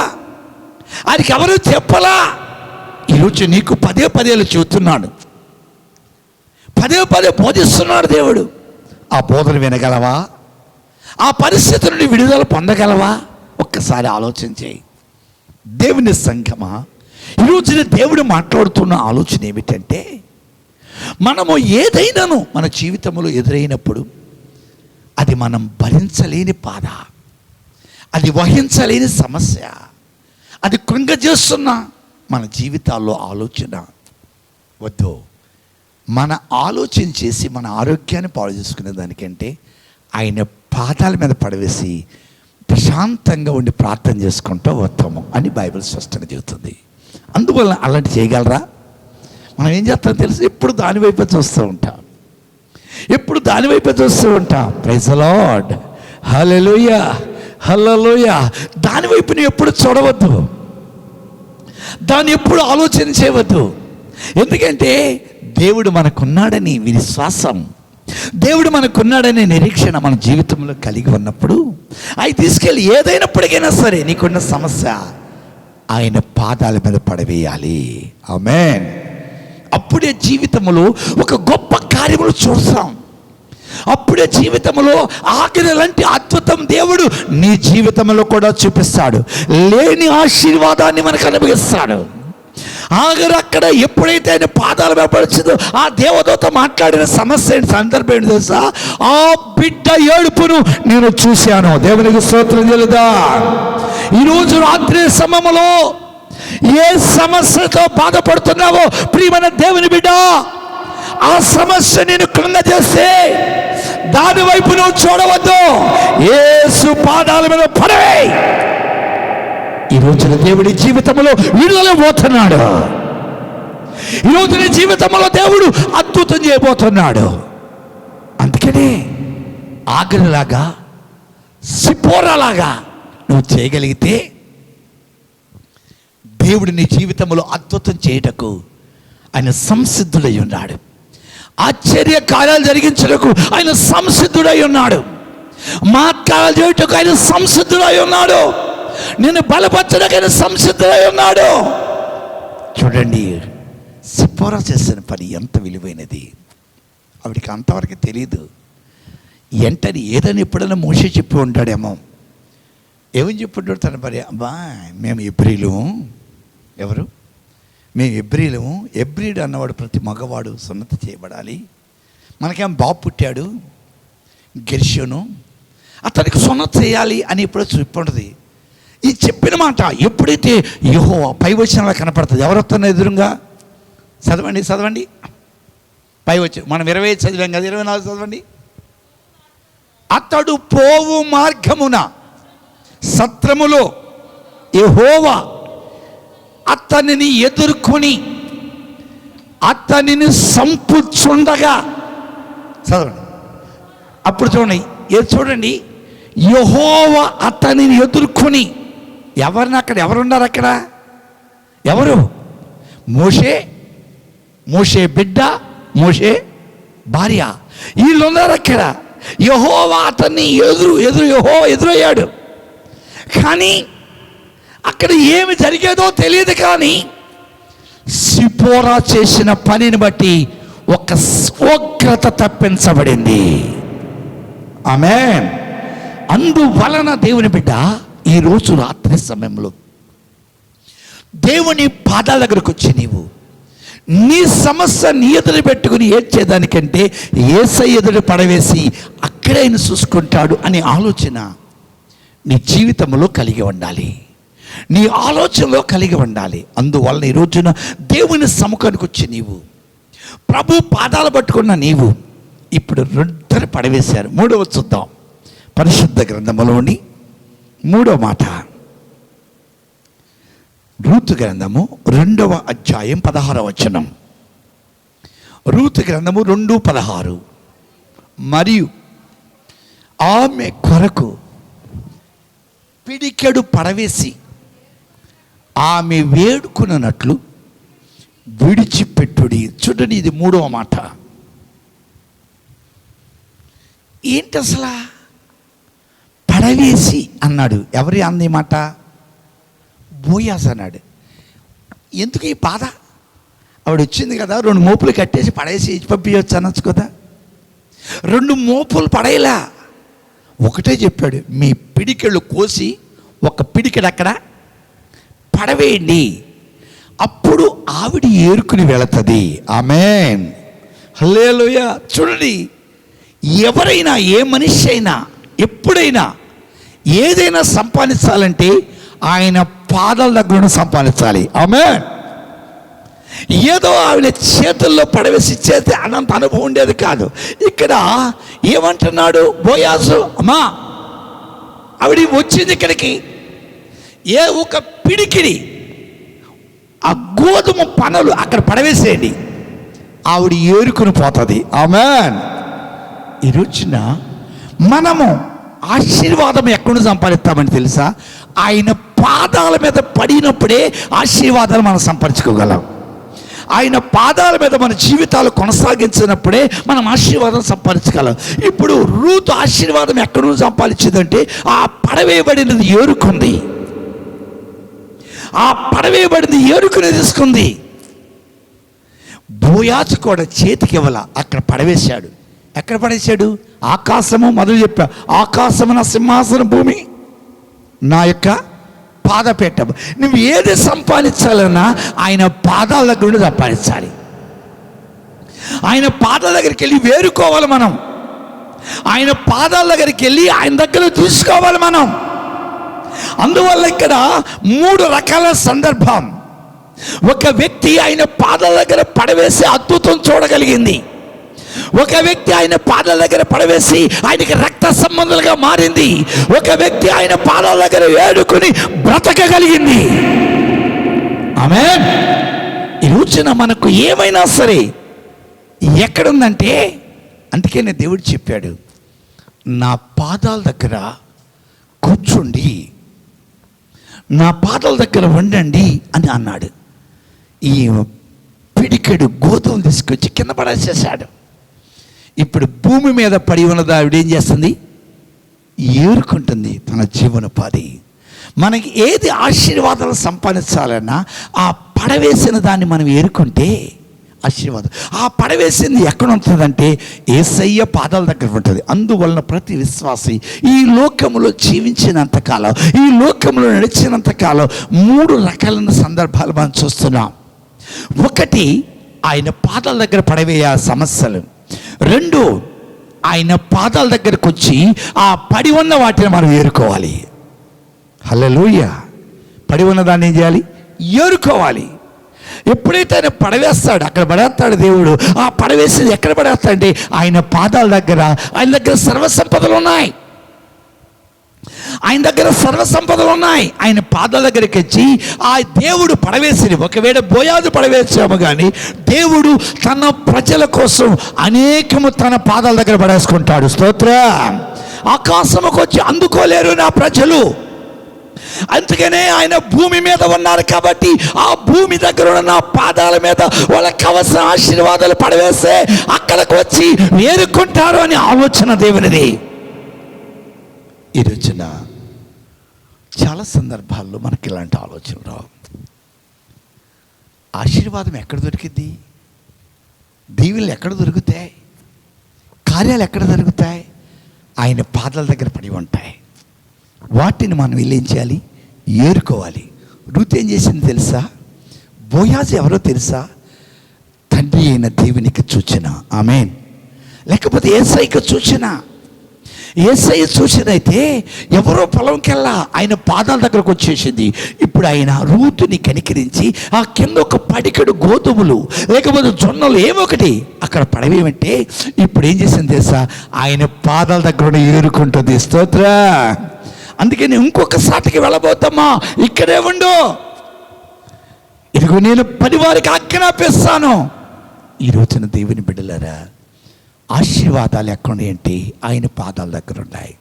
ఆవిడికి ఎవరు చెప్పలా. ఈరోజు నీకు పదే చెబుతున్నాడు, పదే బోధిస్తున్నాడు దేవుడు. ఆ బోధన వినగలవా? ఆ పరిస్థితి నుండి విడుదల పొందగలవా? ఒక్కసారి ఆలోచన చేయి. దేవుని సంఘమా, ఈరోజున దేవుడు మాట్లాడుతున్న ఆలోచన ఏమిటంటే, మనము ఏదైనాను మన జీవితంలో ఎదురైనప్పుడు అది మనం భరించలేని బాధ, అది వహించలేని సమస్య, అది కృంగజేస్తున్న మన జీవితాల్లో ఆలోచన వద్దు. మన ఆలోచన చేసి మన ఆరోగ్యాన్ని పాడు చేసుకునే దానికంటే ఆయన పాదాల మీద పడవేసి ప్రశాంతంగా ఉండి ప్రార్థన చేసుకుంటూ ఉత్తమం అని బైబిల్ స్పష్టంగా చెబుతుంది. అందువల్ల అలాంటి చేయగలరా? మనం ఏం చేస్తాం తెలుసు? ఎప్పుడు దానివైపే చూస్తూ ఉంటాం, ఎప్పుడు దానివైపే చూస్తూ ఉంటాం. ప్రైజ్ ది లార్డ్, హల్లెలూయా హల్లెలూయా. దానివైపు నువ్వు ఎప్పుడు చూడవద్దు, దాన్ని ఎప్పుడు ఆలోచన చేయవద్దు. ఎందుకంటే దేవుడు మనకున్నాడని విశ్వాసం, దేవుడు మనకున్నాడనే నిరీక్షణ మన జీవితంలో కలిగి ఉన్నప్పుడు అవి తీసుకెళ్ళి ఏదైనప్పటికైనా సరే నీకున్న సమస్య ఆయన పాదాల మీద పడవేయాలి. ఆమేన్. అప్పుడే జీవితంలో ఒక గొప్ప కార్యములు చూస్తాం. అప్పుడే జీవితంలో ఆఖరి లాంటి అద్భుతం దేవుడు నీ జీవితంలో కూడా చూపిస్తాడు. లేని ఆశీర్వాదాన్ని మనకు అనుభవిస్తాడు. ఆఖరు అక్కడ ఎప్పుడైతే ఆయన పాదాలు వేపడుతుందో ఆ దేవదూత మాట్లాడిన సమస్య సందర్భం ఏంటి తెలుసా? ఆ బిడ్డ ఏడుపును నేను చూశాను. దేవునికి స్తోత్రం చెల్లుదా. ఈరోజు రాత్రి సమయంలో ఏ సమస్యతో బాధపడుతున్నావో ప్రియమైన దేవుని బిడ్డ, ఆ సమస్య నేను కృంగజేస్తే దాని వైపు నువ్వు చూడవద్దు, యేసు పాదాల మీద పడవే. ఈ రోజున దేవుడి జీవితంలో విడుదల పోతున్నాడు. ఈ రోజున జీవితంలో దేవుడు అద్భుతం చేయబోతున్నాడు. అందుకనే ఆగలాగా సిపోరాలాగా నువ్వు చేయగలిగితే దేవుడు నీ జీవితంలో అద్భుతం చేయుటకు ఆయన సంసిద్ధుడై ఉన్నాడు. ఆశ్చర్య కార్యాలు జరిగించుటకు ఆయన సంసిద్ధుడై ఉన్నాడు. మహత్కార్యాలు చేయుటకు ఆయన సంసిద్ధుడై ఉన్నాడు. నిన్ను బలపరచడానికి ఆయన సంసిద్ధుడై ఉన్నాడు. చూడండి, సిప్పోరా చేసిన పని ఎంత విలువైనది. ఆవిడికి అంతవరకు తెలియదు. ఎంటని ఏదని ఎప్పుడైనా మోషే చెప్పి ఉంటాడేమో. ఏమని చెప్పుంటాడు తన భార్య? అబ్బా, మేము ఎబ్రీలము. ఎవరు? మేము ఎబ్రీలము. ఎబ్రీడు అన్నవాడు ప్రతి మగవాడు సున్నతి చేయబడాలి. మనకేం బాబు పుట్టాడు గెర్షోను, అతనికి సున్నతి చేయాలి అని ఎప్పుడో చెప్పుంటుంది. ఈ చెప్పిన మాట ఎప్పుడైతే యెహోవా పై వచనంలో కనపడుతుంది. ఎవరు వస్తున్నారు ఎదురుగా? చదవండి పై వచ్చి మనం 25 చదివాం కదా, 24 చదవండి. అతడు పోవు మార్గమున సత్రములో యెహోవా అతనిని ఎదుర్కొని అతనిని సంపుచుండగా, చదవండి. అప్పుడు చూడండి, యెహోవా అతనిని ఎదుర్కొని, ఎవరున్నారు అక్కడ? ఎవరు? మోషే బిడ్డ, మోషే భార్య, వీళ్ళున్నారు అక్కడ. యెహోవా అతన్ని యెహోవా ఎదురయ్యాడు. కానీ అక్కడ ఏమి జరిగేదో తెలియదు. కానీ సిప్పోరా చేసిన పనిని బట్టి ఒక ఉగ్రత తప్పించబడింది. ఆమేన్. అందువలన దేవుని బిడ్డ, ఈరోజు రాత్రి సమయంలో దేవుని పాదాల దగ్గరకు వచ్చి నీవు నీ సమస్య నీ ఎదురు పెట్టుకుని ఏడ్చేదానికంటే యేసయ్య ఎదురు పడవేసి అక్కడే ఆయన చూసుకుంటాడు అనే ఆలోచన నీ జీవితంలో కలిగి ఉండాలి, నీ ఆలోచనలో కలిగి ఉండాలి. అందువలన ఈ రోజున దేవుని సముఖానికి వచ్చి నీవు ప్రభు పాదాలు పట్టుకున్న నీవు ఇప్పుడు 2 పడవేశారు. 3వ చూద్దాం. పరిశుద్ధ గ్రంథములోని 3వ మాట, రూతు గ్రంథము 2వ అధ్యాయం 16వ వచనం. రూతు గ్రంథము 2:16. మరియు ఆమె కొరకు పిడికెడు పడవేసి ఆమె వేడుకున్నట్లు విడిచిపెట్టుడి. చూడండి, ఇది 3వ మాట. ఏంటి అసలు? పడవేసి అన్నాడు. ఎవరి అంది మాట? బోయాజు అన్నాడు. ఎందుకు ఈ బాధ? ఆవిడ వచ్చింది కదా, 2 మోపులు కట్టేసి పడేసి పంపించవచ్చు అనొచ్చు కదా. 2 మోపులు పడేలా, ఒకటే చెప్పాడు, మీ పిడికెళ్ళు కోసి ఒక పిడికెడు అక్కడ పడవేయండి, అప్పుడు ఆవిడ ఏరుకుని వెళుతుంది. ఆమేన్, హల్లెలూయా. చూడండి, ఎవరైనా, ఏ మనిషి అయినా, ఎప్పుడైనా ఏదైనా సంపాదించాలంటే ఆయన పాదాల దగ్గర సంపాదించాలి. ఆమేన్. ఏదో ఆవిడ చేతుల్లో పడవేసి చేస్తే అనంత అనుభవం ఉండేది కాదు. ఇక్కడ ఏమంటున్నాడు బోయాజు? అమ్మా, ఆవిడ వచ్చింది ఇక్కడికి, ఒక పిడికిడి ఆ గోధుమ పనులు అక్కడ పడవేసేయండి, ఆవిడ ఏరుకుని పోతుంది. ఆమేన్. ఈ రోజున మనము ఆశీర్వాదం ఎక్కడి సంపాదిస్తామని తెలుసా? ఆయన పాదాల మీద పడినప్పుడే ఆశీర్వాదాలు మనం సంపాదించుకోగలం. ఆయన పాదాల మీద మన జీవితాలు కొనసాగించినప్పుడే మనం ఆశీర్వాదం సంపాదించగలం. ఇప్పుడు రూతు ఆశీర్వాదం ఎక్కడి నుంచి సంపాదించిందంటే ఆ పడవేయబడినది ఏరుకుంది. ఆ పడవేయబడింది ఏరుకుని తీసుకుంది. బోయాజు కూడా చేతికి ఇవ్వాల, అక్కడ పడవేశాడు. ఎక్కడ పడేశాడు? ఆకాశము, మొదలు చెప్పా, ఆకాశము నా సింహాసనం, భూమి నా యొక్క పాదపీఠం. నువ్వు ఏది సంపాదించాలన్నా ఆయన పాదాల దగ్గర నుండి సంపాదించాలి. ఆయన పాదాల దగ్గరికి వెళ్ళి వేరుకోవాలి మనం. ఆయన పాదాల దగ్గరికి వెళ్ళి ఆయన దగ్గర తీసుకోవాలి మనం. అందువల్ల ఇక్కడ 3 రకాల సందర్భం. ఒక వ్యక్తి ఆయన పాదాల దగ్గర పడవేసి అద్భుతం చూడగలిగింది. ఒక వ్యక్తి ఆయన పాదాల దగ్గర పడవేసి ఆయనకి రక్త సంబంధాలుగా మారింది. ఒక వ్యక్తి ఆయన పాదాల దగ్గర వేడుకొని బ్రతకగలిగింది. ఆమేన్. ఈ రోజున మనకు ఏమైనా సరే ఎక్కడుందంటే, అందుకనే దేవుడు చెప్పాడు, నా పాదాల దగ్గర కూర్చుండి నా పాదాల దగ్గర వండండి అని అన్నాడు. ఈ పిడికెడు గోధుమ తీసుకొచ్చి కింద పడేసేసాడు. ఇప్పుడు భూమి మీద పడి ఉన్నది ఆవిడేం చేస్తుంది? ఏరుకుంటుంది తన జీవనోపాధి. మనకి ఏది ఆశీర్వాదాలు సంపాదించాలన్నా ఆ పడవేసిన దాన్ని మనం ఏరుకుంటే ఆశీర్వాదం. ఆ పడవేసింది ఎక్కడ ఉంటుందంటే యేసయ్య పాదాల దగ్గర ఉంటుంది. అందువలన ప్రతి విశ్వాసి ఈ లోకంలో జీవించినంతకాలం, ఈ లోకంలో నడిచినంతకాలం 3 రకాలైన సందర్భాలు మనం చూస్తున్నాం. ఒకటి, ఆయన పాదాల దగ్గర పడవేయ సమస్యలు. 2, ఆయన పాదాల దగ్గరకు వచ్చి ఆ పడి ఉన్న వాటిని మనం ఏరుకోవాలి. హల్లెలూయా. పడి ఉన్న దాన్ని ఏం చేయాలి? ఏరుకోవాలి. ఎప్పుడైతే ఆయన పడవేస్తాడు, అక్కడ పడేస్తాడు దేవుడు. ఆ పడవేసేది ఎక్కడ పడేస్తాడంటే ఆయన పాదాల దగ్గర. ఆయన దగ్గర సర్వసంపదలు ఉన్నాయి. ఆయన దగ్గర సర్వసంపదలు ఉన్నాయి. ఆయన పాదాల దగ్గరికి వచ్చి ఆ దేవుడు పడవేసింది. ఒకవేళ బోయాజు పడవేసాము కానీ దేవుడు తన ప్రజల కోసం అనేకము తన పాదాల దగ్గర పడేసుకుంటాడు. స్తోత్రం. ఆకాశముకు వచ్చి అందుకోలేరు నా ప్రజలు. అందుకనే ఆయన భూమి మీద ఉన్నారు కాబట్టి ఆ భూమి దగ్గర ఉన్న పాదాల మీద వాళ్ళకి కావలసిన ఆశీర్వాదాలు పడవేస్తే అక్కడికి వచ్చి వేరుకుంటారు అని ఆలోచన దేవునిది. ఈ రోజున చాలా సందర్భాల్లో మనకి ఇలాంటి ఆలోచన రావు. ఆశీర్వాదం ఎక్కడ దొరికింది? దీవెనలు ఎక్కడ దొరుకుతాయి? కార్యాలు ఎక్కడ దొరుకుతాయి? ఆయన పాదాల దగ్గర పడి ఉంటాయి. వాటిని మనం ఏం చేయాలి? ఏరుకోవాలి. రూతు ఏం చేసింది తెలుసా? బోయాజు ఎవరో తెలుసా? తండ్రి అయిన దేవునికి సూచన. ఆమేన్. లేకపోతే యేసయ్యకు సూచన. యేసయ్య సూచన అయితే ఎవరో పొలంకెల్లా ఆయన పాదాల దగ్గరకు వచ్చేసింది. ఇప్పుడు ఆయన రూతుని కనికరించి ఆ కింద ఒక పడికెడు గోధుమలు లేకపోతే జొన్నలు ఏమొకటి అక్కడ పడవేమంటే ఇప్పుడు ఏం చేసింది తెలుసా? ఆయన పాదాల దగ్గర ఏరుకుంటుంది. స్తోత్ర. అందుకని ఇంకొక సాటికి వెళ్ళబోతామా, ఇక్కడే ఉండు, ఇదిగో నేను 10 వారికి ఆజ్ఞాపిస్తాను. ఈ రోజున దేవుని బిడ్డలారా, ఆశీర్వాదాలు ఎక్కడున్నాయంటే ఆయన పాదాల దగ్గర ఉన్నాయి.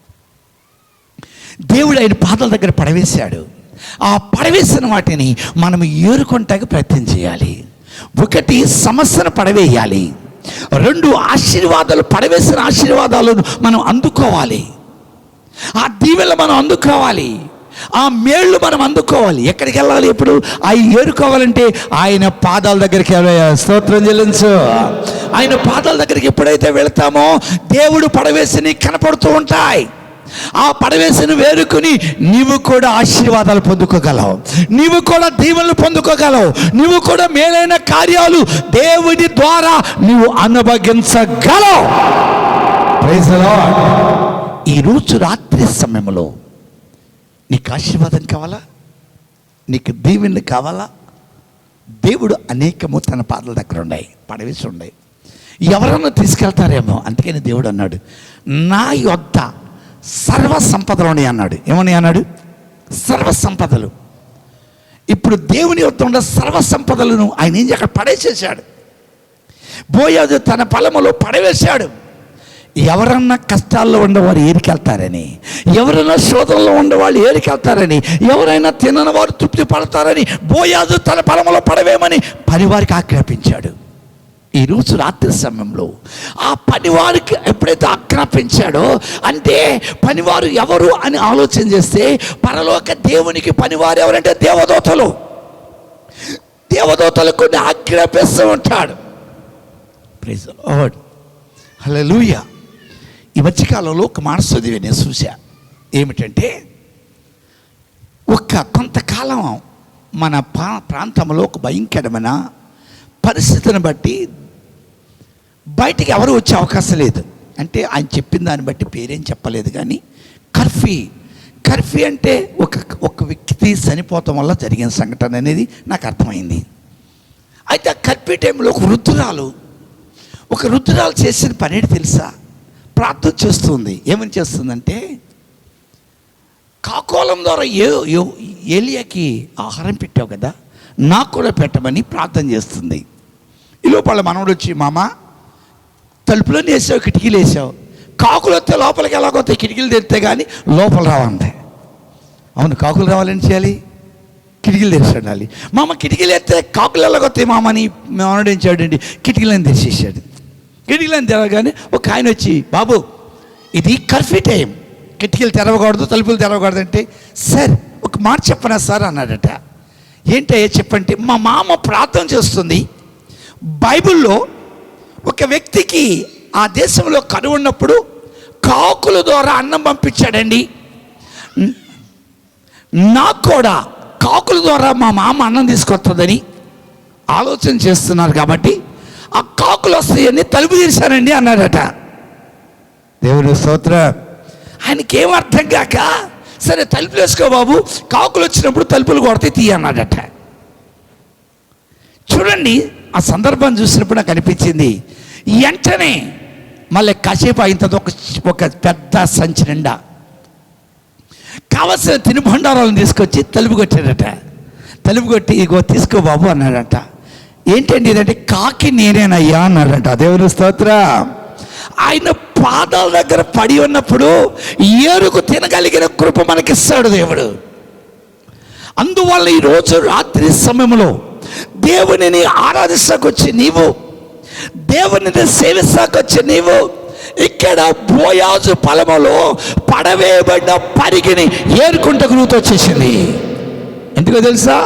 దేవుడు ఆయన పాదాల దగ్గర పడవేశాడు. ఆ పడవేసిన వాటిని మనం ఏరుకుంటానికి ప్రయత్నం చేయాలి. 1, సమస్యను పడవేయాలి. 2, ఆశీర్వాదాలు, పడవేసిన ఆశీర్వాదాలను మనం అందుకోవాలి. ఆ దీవెనలు మనం అందుకోవాలి. ఆ మేళ్ళు మనం అందుకోవాలి. ఎక్కడికి వెళ్ళాలి? ఇప్పుడు అవి ఏరుకోవాలంటే ఆయన పాదాల దగ్గరికి స్తోత్రం చెల్లించు. ఆయన పాదాల దగ్గరికి ఎప్పుడైతే వెళతామో దేవుడు పడవేసి కనపడుతూ ఉంటాయి. ఆ పడవేసిని వేరుకుని నీవు కూడా ఆశీర్వాదాలు పొందుకోగలవు. నీవు కూడా దీవెనలు పొందుకోగలవు. నీవు కూడా మేలైన కార్యాలు దేవుడి ద్వారా నీవు అనుభవించగలవు. Praise the lord. ఈ రోజు రాత్రి సమయంలో నీకు ఆశీర్వాదం కావాలా? నీకు దీవెనలు కావాలా? దేవుడు అనేకము తన పాదాల దగ్గర ఉన్నాయి, పడవేసి ఉన్నాయి. ఎవరన్నా తీసుకెళ్తారేమో. అందుకని దేవుడు అన్నాడు, నా యొద్ద సర్వ సంపదలు ఉన్నాయి అన్నాడు. ఏమని అన్నాడు? సర్వ సంపదలు. ఇప్పుడు దేవుని యొద్ద ఉన్న సర్వ సంపదలను ఆయన ఏం అక్కడ పడేసేసాడు. బోయాజు తన పొలములో పడవేశాడు. ఎవరన్నా కష్టాల్లో ఉండేవారు ఏరికెళ్తారని, ఎవరైనా శోధనలో ఉండేవాళ్ళు ఏరికెళ్తారని, ఎవరైనా తినని వారు తృప్తి పడతారని బోయాజు తన పొలంలో పడవేమని పనివారికి ఆజ్ఞాపించాడు. ఈరోజు రాత్రి సమయంలో ఆ పనివారికి ఎప్పుడైతే ఆజ్ఞాపించాడో, అంటే పనివారు ఎవరు అని ఆలోచన చేస్తే పరలోక దేవునికి పనివారు ఎవరంటే దేవదూతలు. దేవదూతలకు ఆజ్ఞాపిస్తూ ఉంటాడు. Praise the lord. హల్లెలూయా. ఈ మధ్యకాలంలో ఒక మానసుది నేను చూసా. ఏమిటంటే కొంతకాలం మన ప్రాంతంలో ఒక భయంకరమైన పరిస్థితిని బట్టి బయటికి ఎవరు వచ్చే అవకాశం లేదు. అంటే ఆయన చెప్పిన దాన్ని బట్టి పేరేం చెప్పలేదు కానీ కర్ఫ్యూ అంటే ఒక వ్యక్తి చనిపోవటం వల్ల జరిగిన సంఘటన అనేది నాకు అర్థమైంది. అయితే ఆ కర్ఫ్యూ టైంలో ఒక రుద్రాలు చేసిన పని ఏంటి తెలుసా? ప్రార్థన చేస్తుంది. ఏమని చేస్తుందంటే కాకోలం ద్వారా ఏలియాకి ఆహారం పెట్టావు కదా, నాకు కూడా పెట్టమని ప్రార్థన చేస్తుంది. ఈ లోపల మనవడు వచ్చి, మామ తలుపులోనే వేసావు, కిటికీలు వేసావు, కాకులు వస్తే లోపలికి ఎలాగొస్తాయి, కిటికీలు తెరితే కానీ లోపల రావండి. అవును, కాకులు రావాలని చేయాలి, కిటికీలు తెరిచి ఉండాలి. మామ కిటికీలు ఎత్తే కాకులు ఎలాగొస్తాయి మామని మనోడు ఏం చేయడండి, కిటికీలను తెరిచేసాడు. కిటికీలను తెరవగానే ఒక ఆయన వచ్చి, బాబు ఇది కర్ఫ్యూ టైం, కిటికీలు తెరవకూడదు, తలుపులు తెరవకూడదు అంటే, సార్ ఒక మాట చెప్పనా సార్ అన్నాడట. ఏంటయ్యా చెప్పంటే, మా మామ ప్రార్థన చేస్తుంది, బైబిల్లో ఒక వ్యక్తికి ఆ దేశంలో కరువు ఉన్నప్పుడు కాకుల ద్వారా అన్నం పంపించాడండి. నాకు కూడా కాకుల ద్వారా మా మామ అన్నం తీసుకొస్తుందని ఆలోచన చేస్తున్నారు కాబట్టి ఆ కాకులు వస్తాయని తలుపు తీశానండి అన్నాడట. దేవుని స్తోత్రం. ఆయనకి ఏం అర్థం కాక, సరే తలుపులు వేసుకో బాబు, కాకులు వచ్చినప్పుడు తలుపులు కొడితే తీయన్నాడట. చూడండి, ఆ సందర్భం చూసినప్పుడు నాకు అనిపించింది, వెంటనే మళ్ళీ కాసేపు అయిన తర్వాత ఒక పెద్ద సంచి నిండా కావలసిన తినుబండారాలను తీసుకొచ్చి తలుపు కొట్టాడట. తలుపు కొట్టి ఇగో తీసుకో బాబు అన్నాడట. ఏంటండి ఇదంటే, కాకి నేనేనయ్యా అన్నాడట. దేవుని స్తోత్రం. ఆయన పాదాల దగ్గర పడి ఉన్నప్పుడు ఏరుకు తినగలిగిన కృప మనకిస్తాడు దేవుడు. అందువల్ల ఈరోజు రాత్రి సమయంలో దేవునిని ఆరాధిస్తాకొచ్చి నీవు, దేవునిని సేవిస్తాకొచ్చి నీవు, ఇక్కడ బోయాజు పొలములో పడవేయబడిన పరిగిని ఏరుకుంటకు నువ్వుతో వచ్చేసింది. ఎందుకో తెలుసా?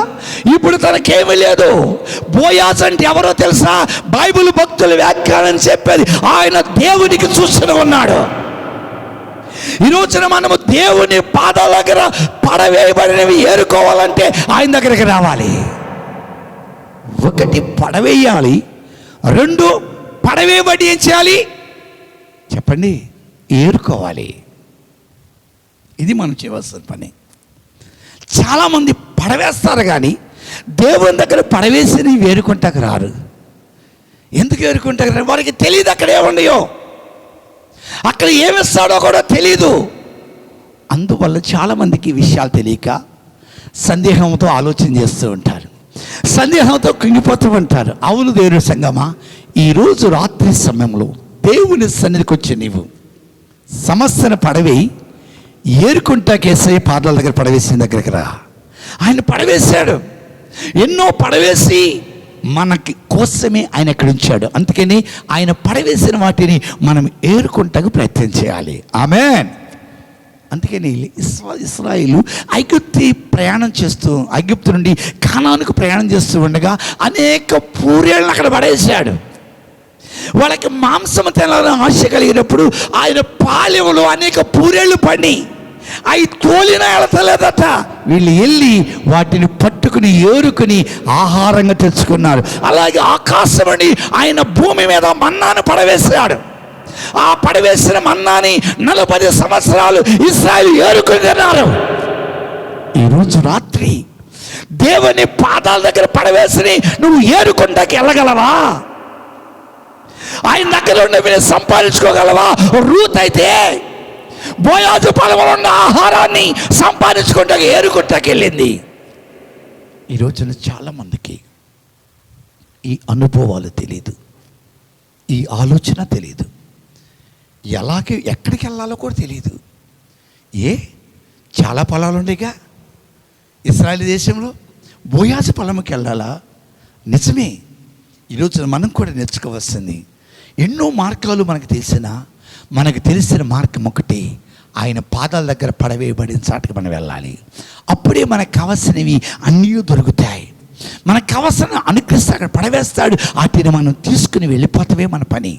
ఇప్పుడు తనకేమీ లేదు. బోయాజు అంటే ఎవరో తెలుసా? బైబిల్ భక్తులు వ్యాఖ్యానం చెప్పేది ఆయన దేవునికి చూస్తూనే ఉన్నాడు. ఈ రోజున మనము దేవుని పాదాల దగ్గర పడవేయబడినవి ఏరుకోవాలంటే ఆయన దగ్గరికి రావాలి. ఒకటి పడవేయాలి, రెండు పడవేయబడి ఏం చేయాలి చెప్పండి? ఏరుకోవాలి. ఇది మనం చేయవలసిన పని. చాలామంది పడవేస్తారు కానీ దేవుని దగ్గర పడవేసి ఏరుకుంటాకు రారు. ఎందుకు ఏరుకుంటాకు రారు? వారికి తెలియదు అక్కడ ఏముండయో, అక్కడ ఏమిస్తాడో కూడా తెలీదు. అందువల్ల చాలామందికి ఈ విషయాలు తెలియక సందేహంతో ఆలోచన చేస్తూ ఉంటారు, సందేహంతో కుంగిపోతూ ఉంటారు. అవును దేవుని సంగమా, ఈరోజు రాత్రి సమయంలో దేవుని సన్నిధికి వచ్చి నీవు సమస్యను పడవి ఏరుకుంటాకేసే పాదాల దగ్గర పడవేసిన దగ్గరికి రా. ఆయన పడవేశాడు, ఎన్నో పడవేసి మనకి కోసమే ఆయన ఇక్కడ ఉంచాడు. అందుకని ఆయన పడవేసిన వాటిని మనం ఏరుకుంటాకు ప్రయత్నం చేయాలి. ఆమేన్. అందుకని ఇశ్రాయేలు ఐగుప్తు నుండి కానానుకు ప్రయాణం చేస్తూ ఉండగా అనేక పూరేళ్ళను అక్కడ పడేశాడు. వాళ్ళకి మాంసం తినాలని ఆశ కలిగినప్పుడు ఆయన పాలెంలో అనేక పూరేళ్ళు పడి అవి తోలిన వెళతలేదట. వీళ్ళు వెళ్ళి వాటిని పట్టుకుని ఏరుకుని ఆహారంగా తెచ్చుకున్నారు. అలాగే ఆకాశం అని ఆయన భూమి మీద మన్నాను పడవేశాడు. ఆ పడవేసిన మన్నాని 40 సంవత్సరాలు ఇశ్రాయేలు ఏరుకుని తిన్నారు. ఈరోజు రాత్రి దేవుని పాదాల దగ్గర పడవేసి నువ్వు ఏరుకుంటాకి వెళ్ళగలవా? ఆయన దగ్గర ఉన్నవి సంపాదించుకోగలవా? రూత్ అయితే బోయాజు పొలంలో ఉన్న ఆహారాన్ని సంపాదించుకుంటా ఏరుకుంటాకి వెళ్ళింది. ఈ రోజున చాలామందికి ఈ అనుభవాలు తెలియదు, ఈ ఆలోచన తెలియదు, ఎక్కడికి వెళ్ళాలో కూడా తెలియదు. చాలా పొలాలు ఉండేగా ఇశ్రాయేలు దేశంలో, బోయాజు పొలంకి వెళ్ళాలా? నిజమే. ఈరోజు మనం కూడా నేర్చుకోవాల్సింది, ఎన్నో మార్గాలు మనకు తెలిసిన మార్గం ఒకటి, ఆయన పాదాల దగ్గర పడవేయబడిన చాటుకు మనం వెళ్ళాలి. అప్పుడే మనకు కావలసినవి అన్నీ దొరుకుతాయి. మనకు కావలసిన అనుగ్రహిస్తాడు, అక్కడ పడవేస్తాడు. వాటిని మనం తీసుకుని వెళ్ళిపోతామే మన పని.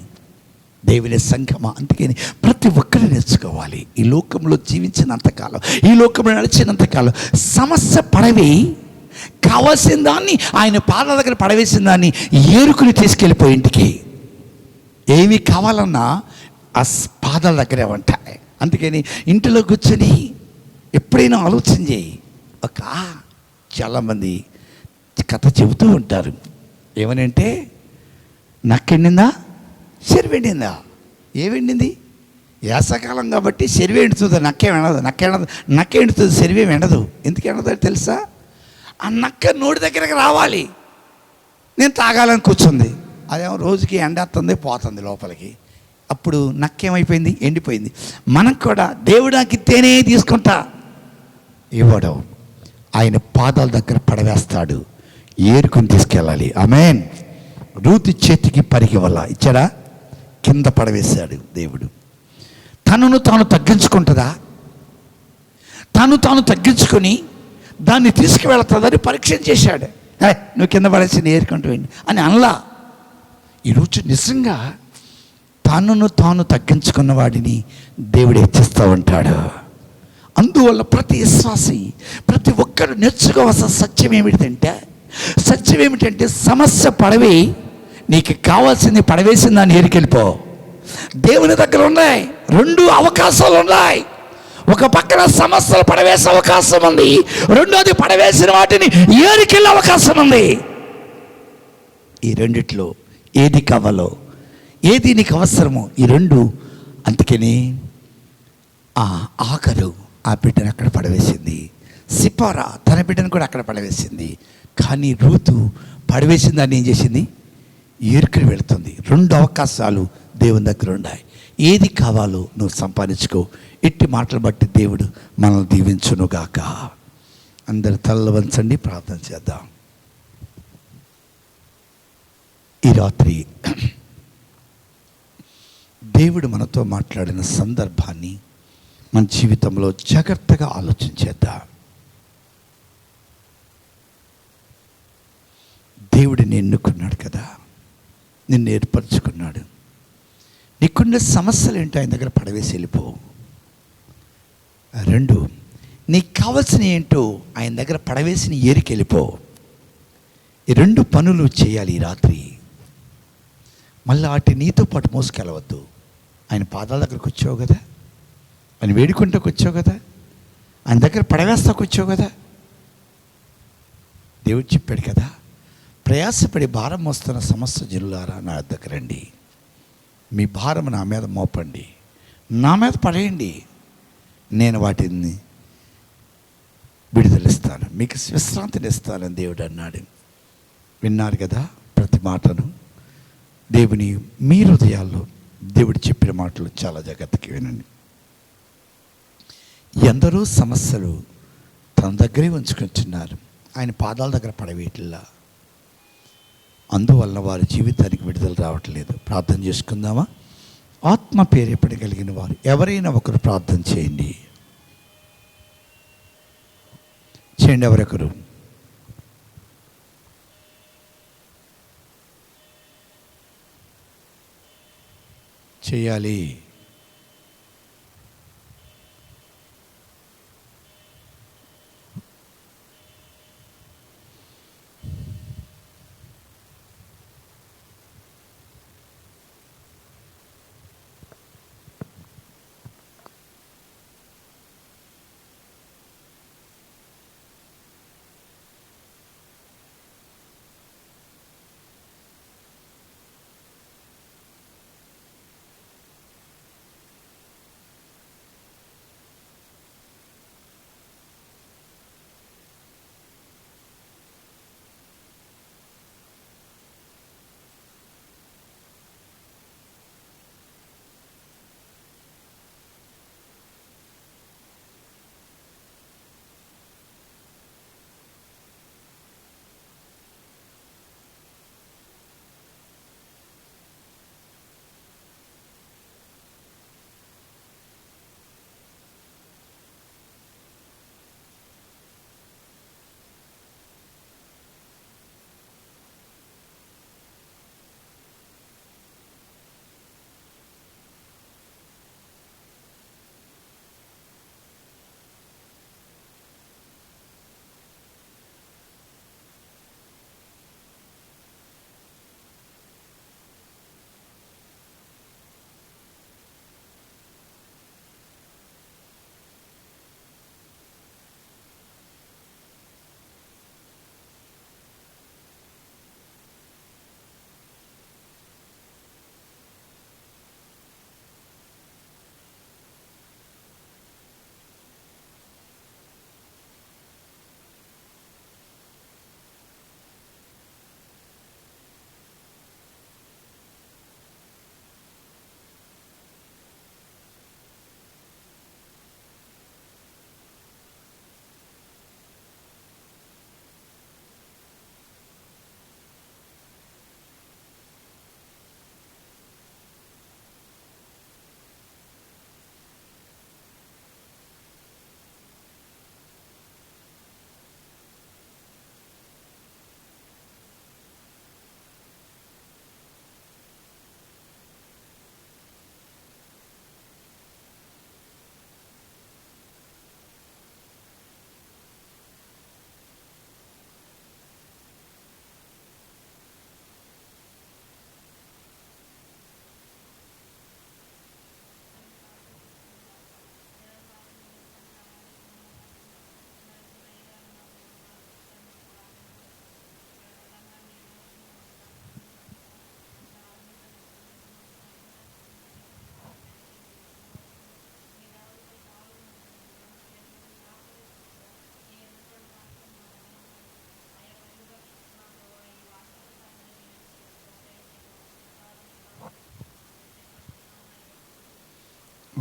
దేవుని సంఘమా, అందుకని ప్రతి ఒక్కరు నేర్చుకోవాలి. ఈ లోకంలో జీవించినంతకాలం, ఈ లోకంలో నడిచినంతకాలం సమస్య పడవి కావాల్సిన దాన్ని, ఆయన పాదాల దగ్గర పడవేసిన దాన్ని ఏరుకుని తీసుకెళ్ళిపోయి ఇంటికి. ఏమి కావాలన్నా ఆ పాదాల దగ్గరే ఉంటాయి. అందుకని ఇంటిలో కూర్చొని ఎప్పుడైనా ఆలోచన చేయి. చాలామంది కథ చెబుతూ ఉంటారు. ఏమనంటే, నక్కెండిందా చెరువు ఎండిందా? ఏమెండింది? వేసవకాలం కాబట్టి చెరువు ఎండుతుంది, నక్క ఎండుతుంది, చెరువు ఎండదు. ఎందుకు ఎండదో తెలుసా? ఆ నక్క నోటి దగ్గరకు రావాలి. నేను తాగాలని కూర్చుంది, అదేమో రోజుకి ఎండేస్తుంది, పోతుంది లోపలికి. అప్పుడు నక్కేమైపోయింది? ఎండిపోయింది. మనకు కూడా దేవుడు నాకు ఇస్తేనే తీసుకుంటా, ఇవ్వడం. ఆయన పాదాల దగ్గర పడవేస్తాడు, ఏరుకొని తీసుకెళ్ళాలి. ఆమేన్. రూతు చేతికి పరిగి వల్ల ఇచ్చాడా, కింద పడవేశాడు దేవుడు. తనను తాను తగ్గించుకుంటుందా? తాను తగ్గించుకొని దాన్ని తీసుకువెళుతుందని పరీక్ష చేశాడు. నువ్వు కింద పడేసి ఏరుకుంటూ వెళ్ళి అని అనలా. ఈరోజు నిజంగా తాను తగ్గించుకున్న వాడిని దేవుడు హెచ్చిస్తూ ఉంటాడు. అందువల్ల ప్రతి విశ్వాసి, ప్రతి ఒక్కరు నేర్చుకోవాల్సిన సత్యం ఏమిటంటే సమస్య పడవి, నీకు కావాల్సింది పడవేసిన దాన్ని ఏరికెళ్ళిపో. దేవుని దగ్గర ఉన్నాయి 2 అవకాశాలు ఉన్నాయి. ఒక పక్కన సమస్యలు పడవేసే అవకాశం ఉంది, రెండోది పడవేసిన వాటిని ఏరికెళ్ళే అవకాశం ఉంది. ఈ రెండిట్లో ఏది కావాలో, ఏది నీకు అవసరమో ఈ 2. అందుకని ఆఖరు ఆ బిడ్డను అక్కడ పడవేసింది. సిపారా తన బిడ్డను కూడా అక్కడ పడవేసింది. కానీ రూతు పడవేసిన దాన్ని ఏం చేసింది, ఏరుకుని వెళుతుంది. 2 అవకాశాలు దేవుని దగ్గర ఉన్నాయి. ఏది కావాలో నువ్వు సంపాదించుకో. ఇట్టి మాటలు బట్టి దేవుడు మనల్ని దీవించునుగాక. అందరు తలలు వంచండి, ప్రార్థన చేద్దాం. ఈ రాత్రి దేవుడు మనతో మాట్లాడిన సందర్భాన్ని మన జీవితంలో జాగ్రత్తగా ఆలోచించేద్దాం. దేవుడు నిన్ను ఎన్నుకున్నాడు కదా, నిన్ను ఏర్పరచుకున్నాడు. నీకున్న సమస్యలు ఏంటో ఆయన దగ్గర పడవేసి వెళ్ళిపో. 2, నీకు కావాల్సిన ఏంటో ఆయన దగ్గర పడవేసిన ఏరికెళ్ళిపో. ఈ 2 పనులు చేయాలి ఈ రాత్రి. మళ్ళీ వాటి నీతో పాటు మోసుకెళ్ళవద్దు. ఆయన పాదాల దగ్గరకు వచ్చావు కదా, ఆయన వేడుకుంటూకు వచ్చావు కదా, ఆయన దగ్గర పడవేస్తాకు వచ్చావు కదా. దేవుడు చెప్పాడు కదా, ప్రయాసపడి భారం మోస్తున్న సమస్త జనులారా నా దగ్గర రండి, మీ భారం నా మీద మోపండి, నా మీద పడేయండి, నేను వాటిని విడుదలిస్తాను, మీకు విశ్రాంతిని ఇస్తానని దేవుడు అన్నాడు. విన్నారు కదా ప్రతి మాటను. దేవుని మీ హృదయాల్లో దేవుడు చెప్పిన మాటలు చాలా జాగ్రత్తగా వినండి. ఎందరో సమస్యలు తన దగ్గరే ఉంచుకొచ్చున్నారు, ఆయన పాదాల దగ్గర పడవేయట్లా. అందువల్ల వారి జీవితానికి విడుదల రావట్లేదు. ప్రార్థన చేసుకుందామా? ఆత్మ ప్రేరేపణ కలిగిన వారు ఎవరైనా ఒకరు ప్రార్థన చేయండి. ఎవరొకరు చేయాలి.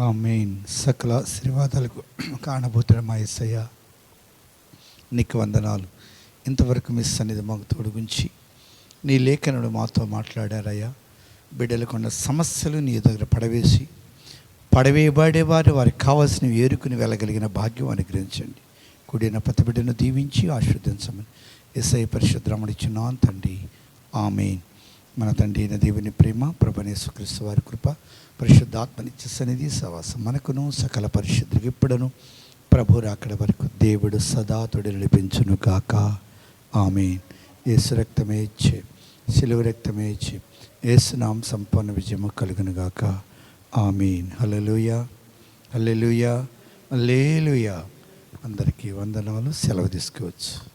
ఆమేన్. సకల ఆశీర్వాదాలకు కారణభూతుడమా యేసయ్య, నీకు వందనాలు. ఇంతవరకు మీ సన్నిధి మాకు తోడుగుంచి నీ లేఖనుడు మాతో మాట్లాడారయ్యా. బిడ్డలకున్న సమస్యలు నీ దగ్గర పడవేయబడేవారు వారికి కావాల్సినవి ఏరుకుని వెళ్ళగలిగిన భాగ్యం అనుగ్రహించండి. కూడిన ప్రతి బిడ్డను దీవించి ఆశీర్వదించమని యేసయ్య పరిశుద్ధ నామమున తండ్రి, ఆమేన్. మన తండ్రి అయిన దేవుని ప్రేమ, ప్రభువైన యేసుక్రీస్తు వారి కృప, పరిశుద్ధాత్మ నిత్య సన్నిధి సహవాసం మనకును సకల పరిశుద్ధులకు ఇప్పుడును ప్రభు రాకడ వరకు దేవుడు సదా తోడు నడిపించును గాక. ఆమేన్. యేసు రక్తమే ఇచ్చే, సిలువ రక్తమే ఇచ్చే, యేసు నామమున సంపూర్ణ విజయము కలుగును గాక. ఆమేన్. హల్లెలూయా, హల్లెలూయా, హల్లెలూయా. అందరికీ వందనాలు. సెలవు తీసుకోవచ్చు.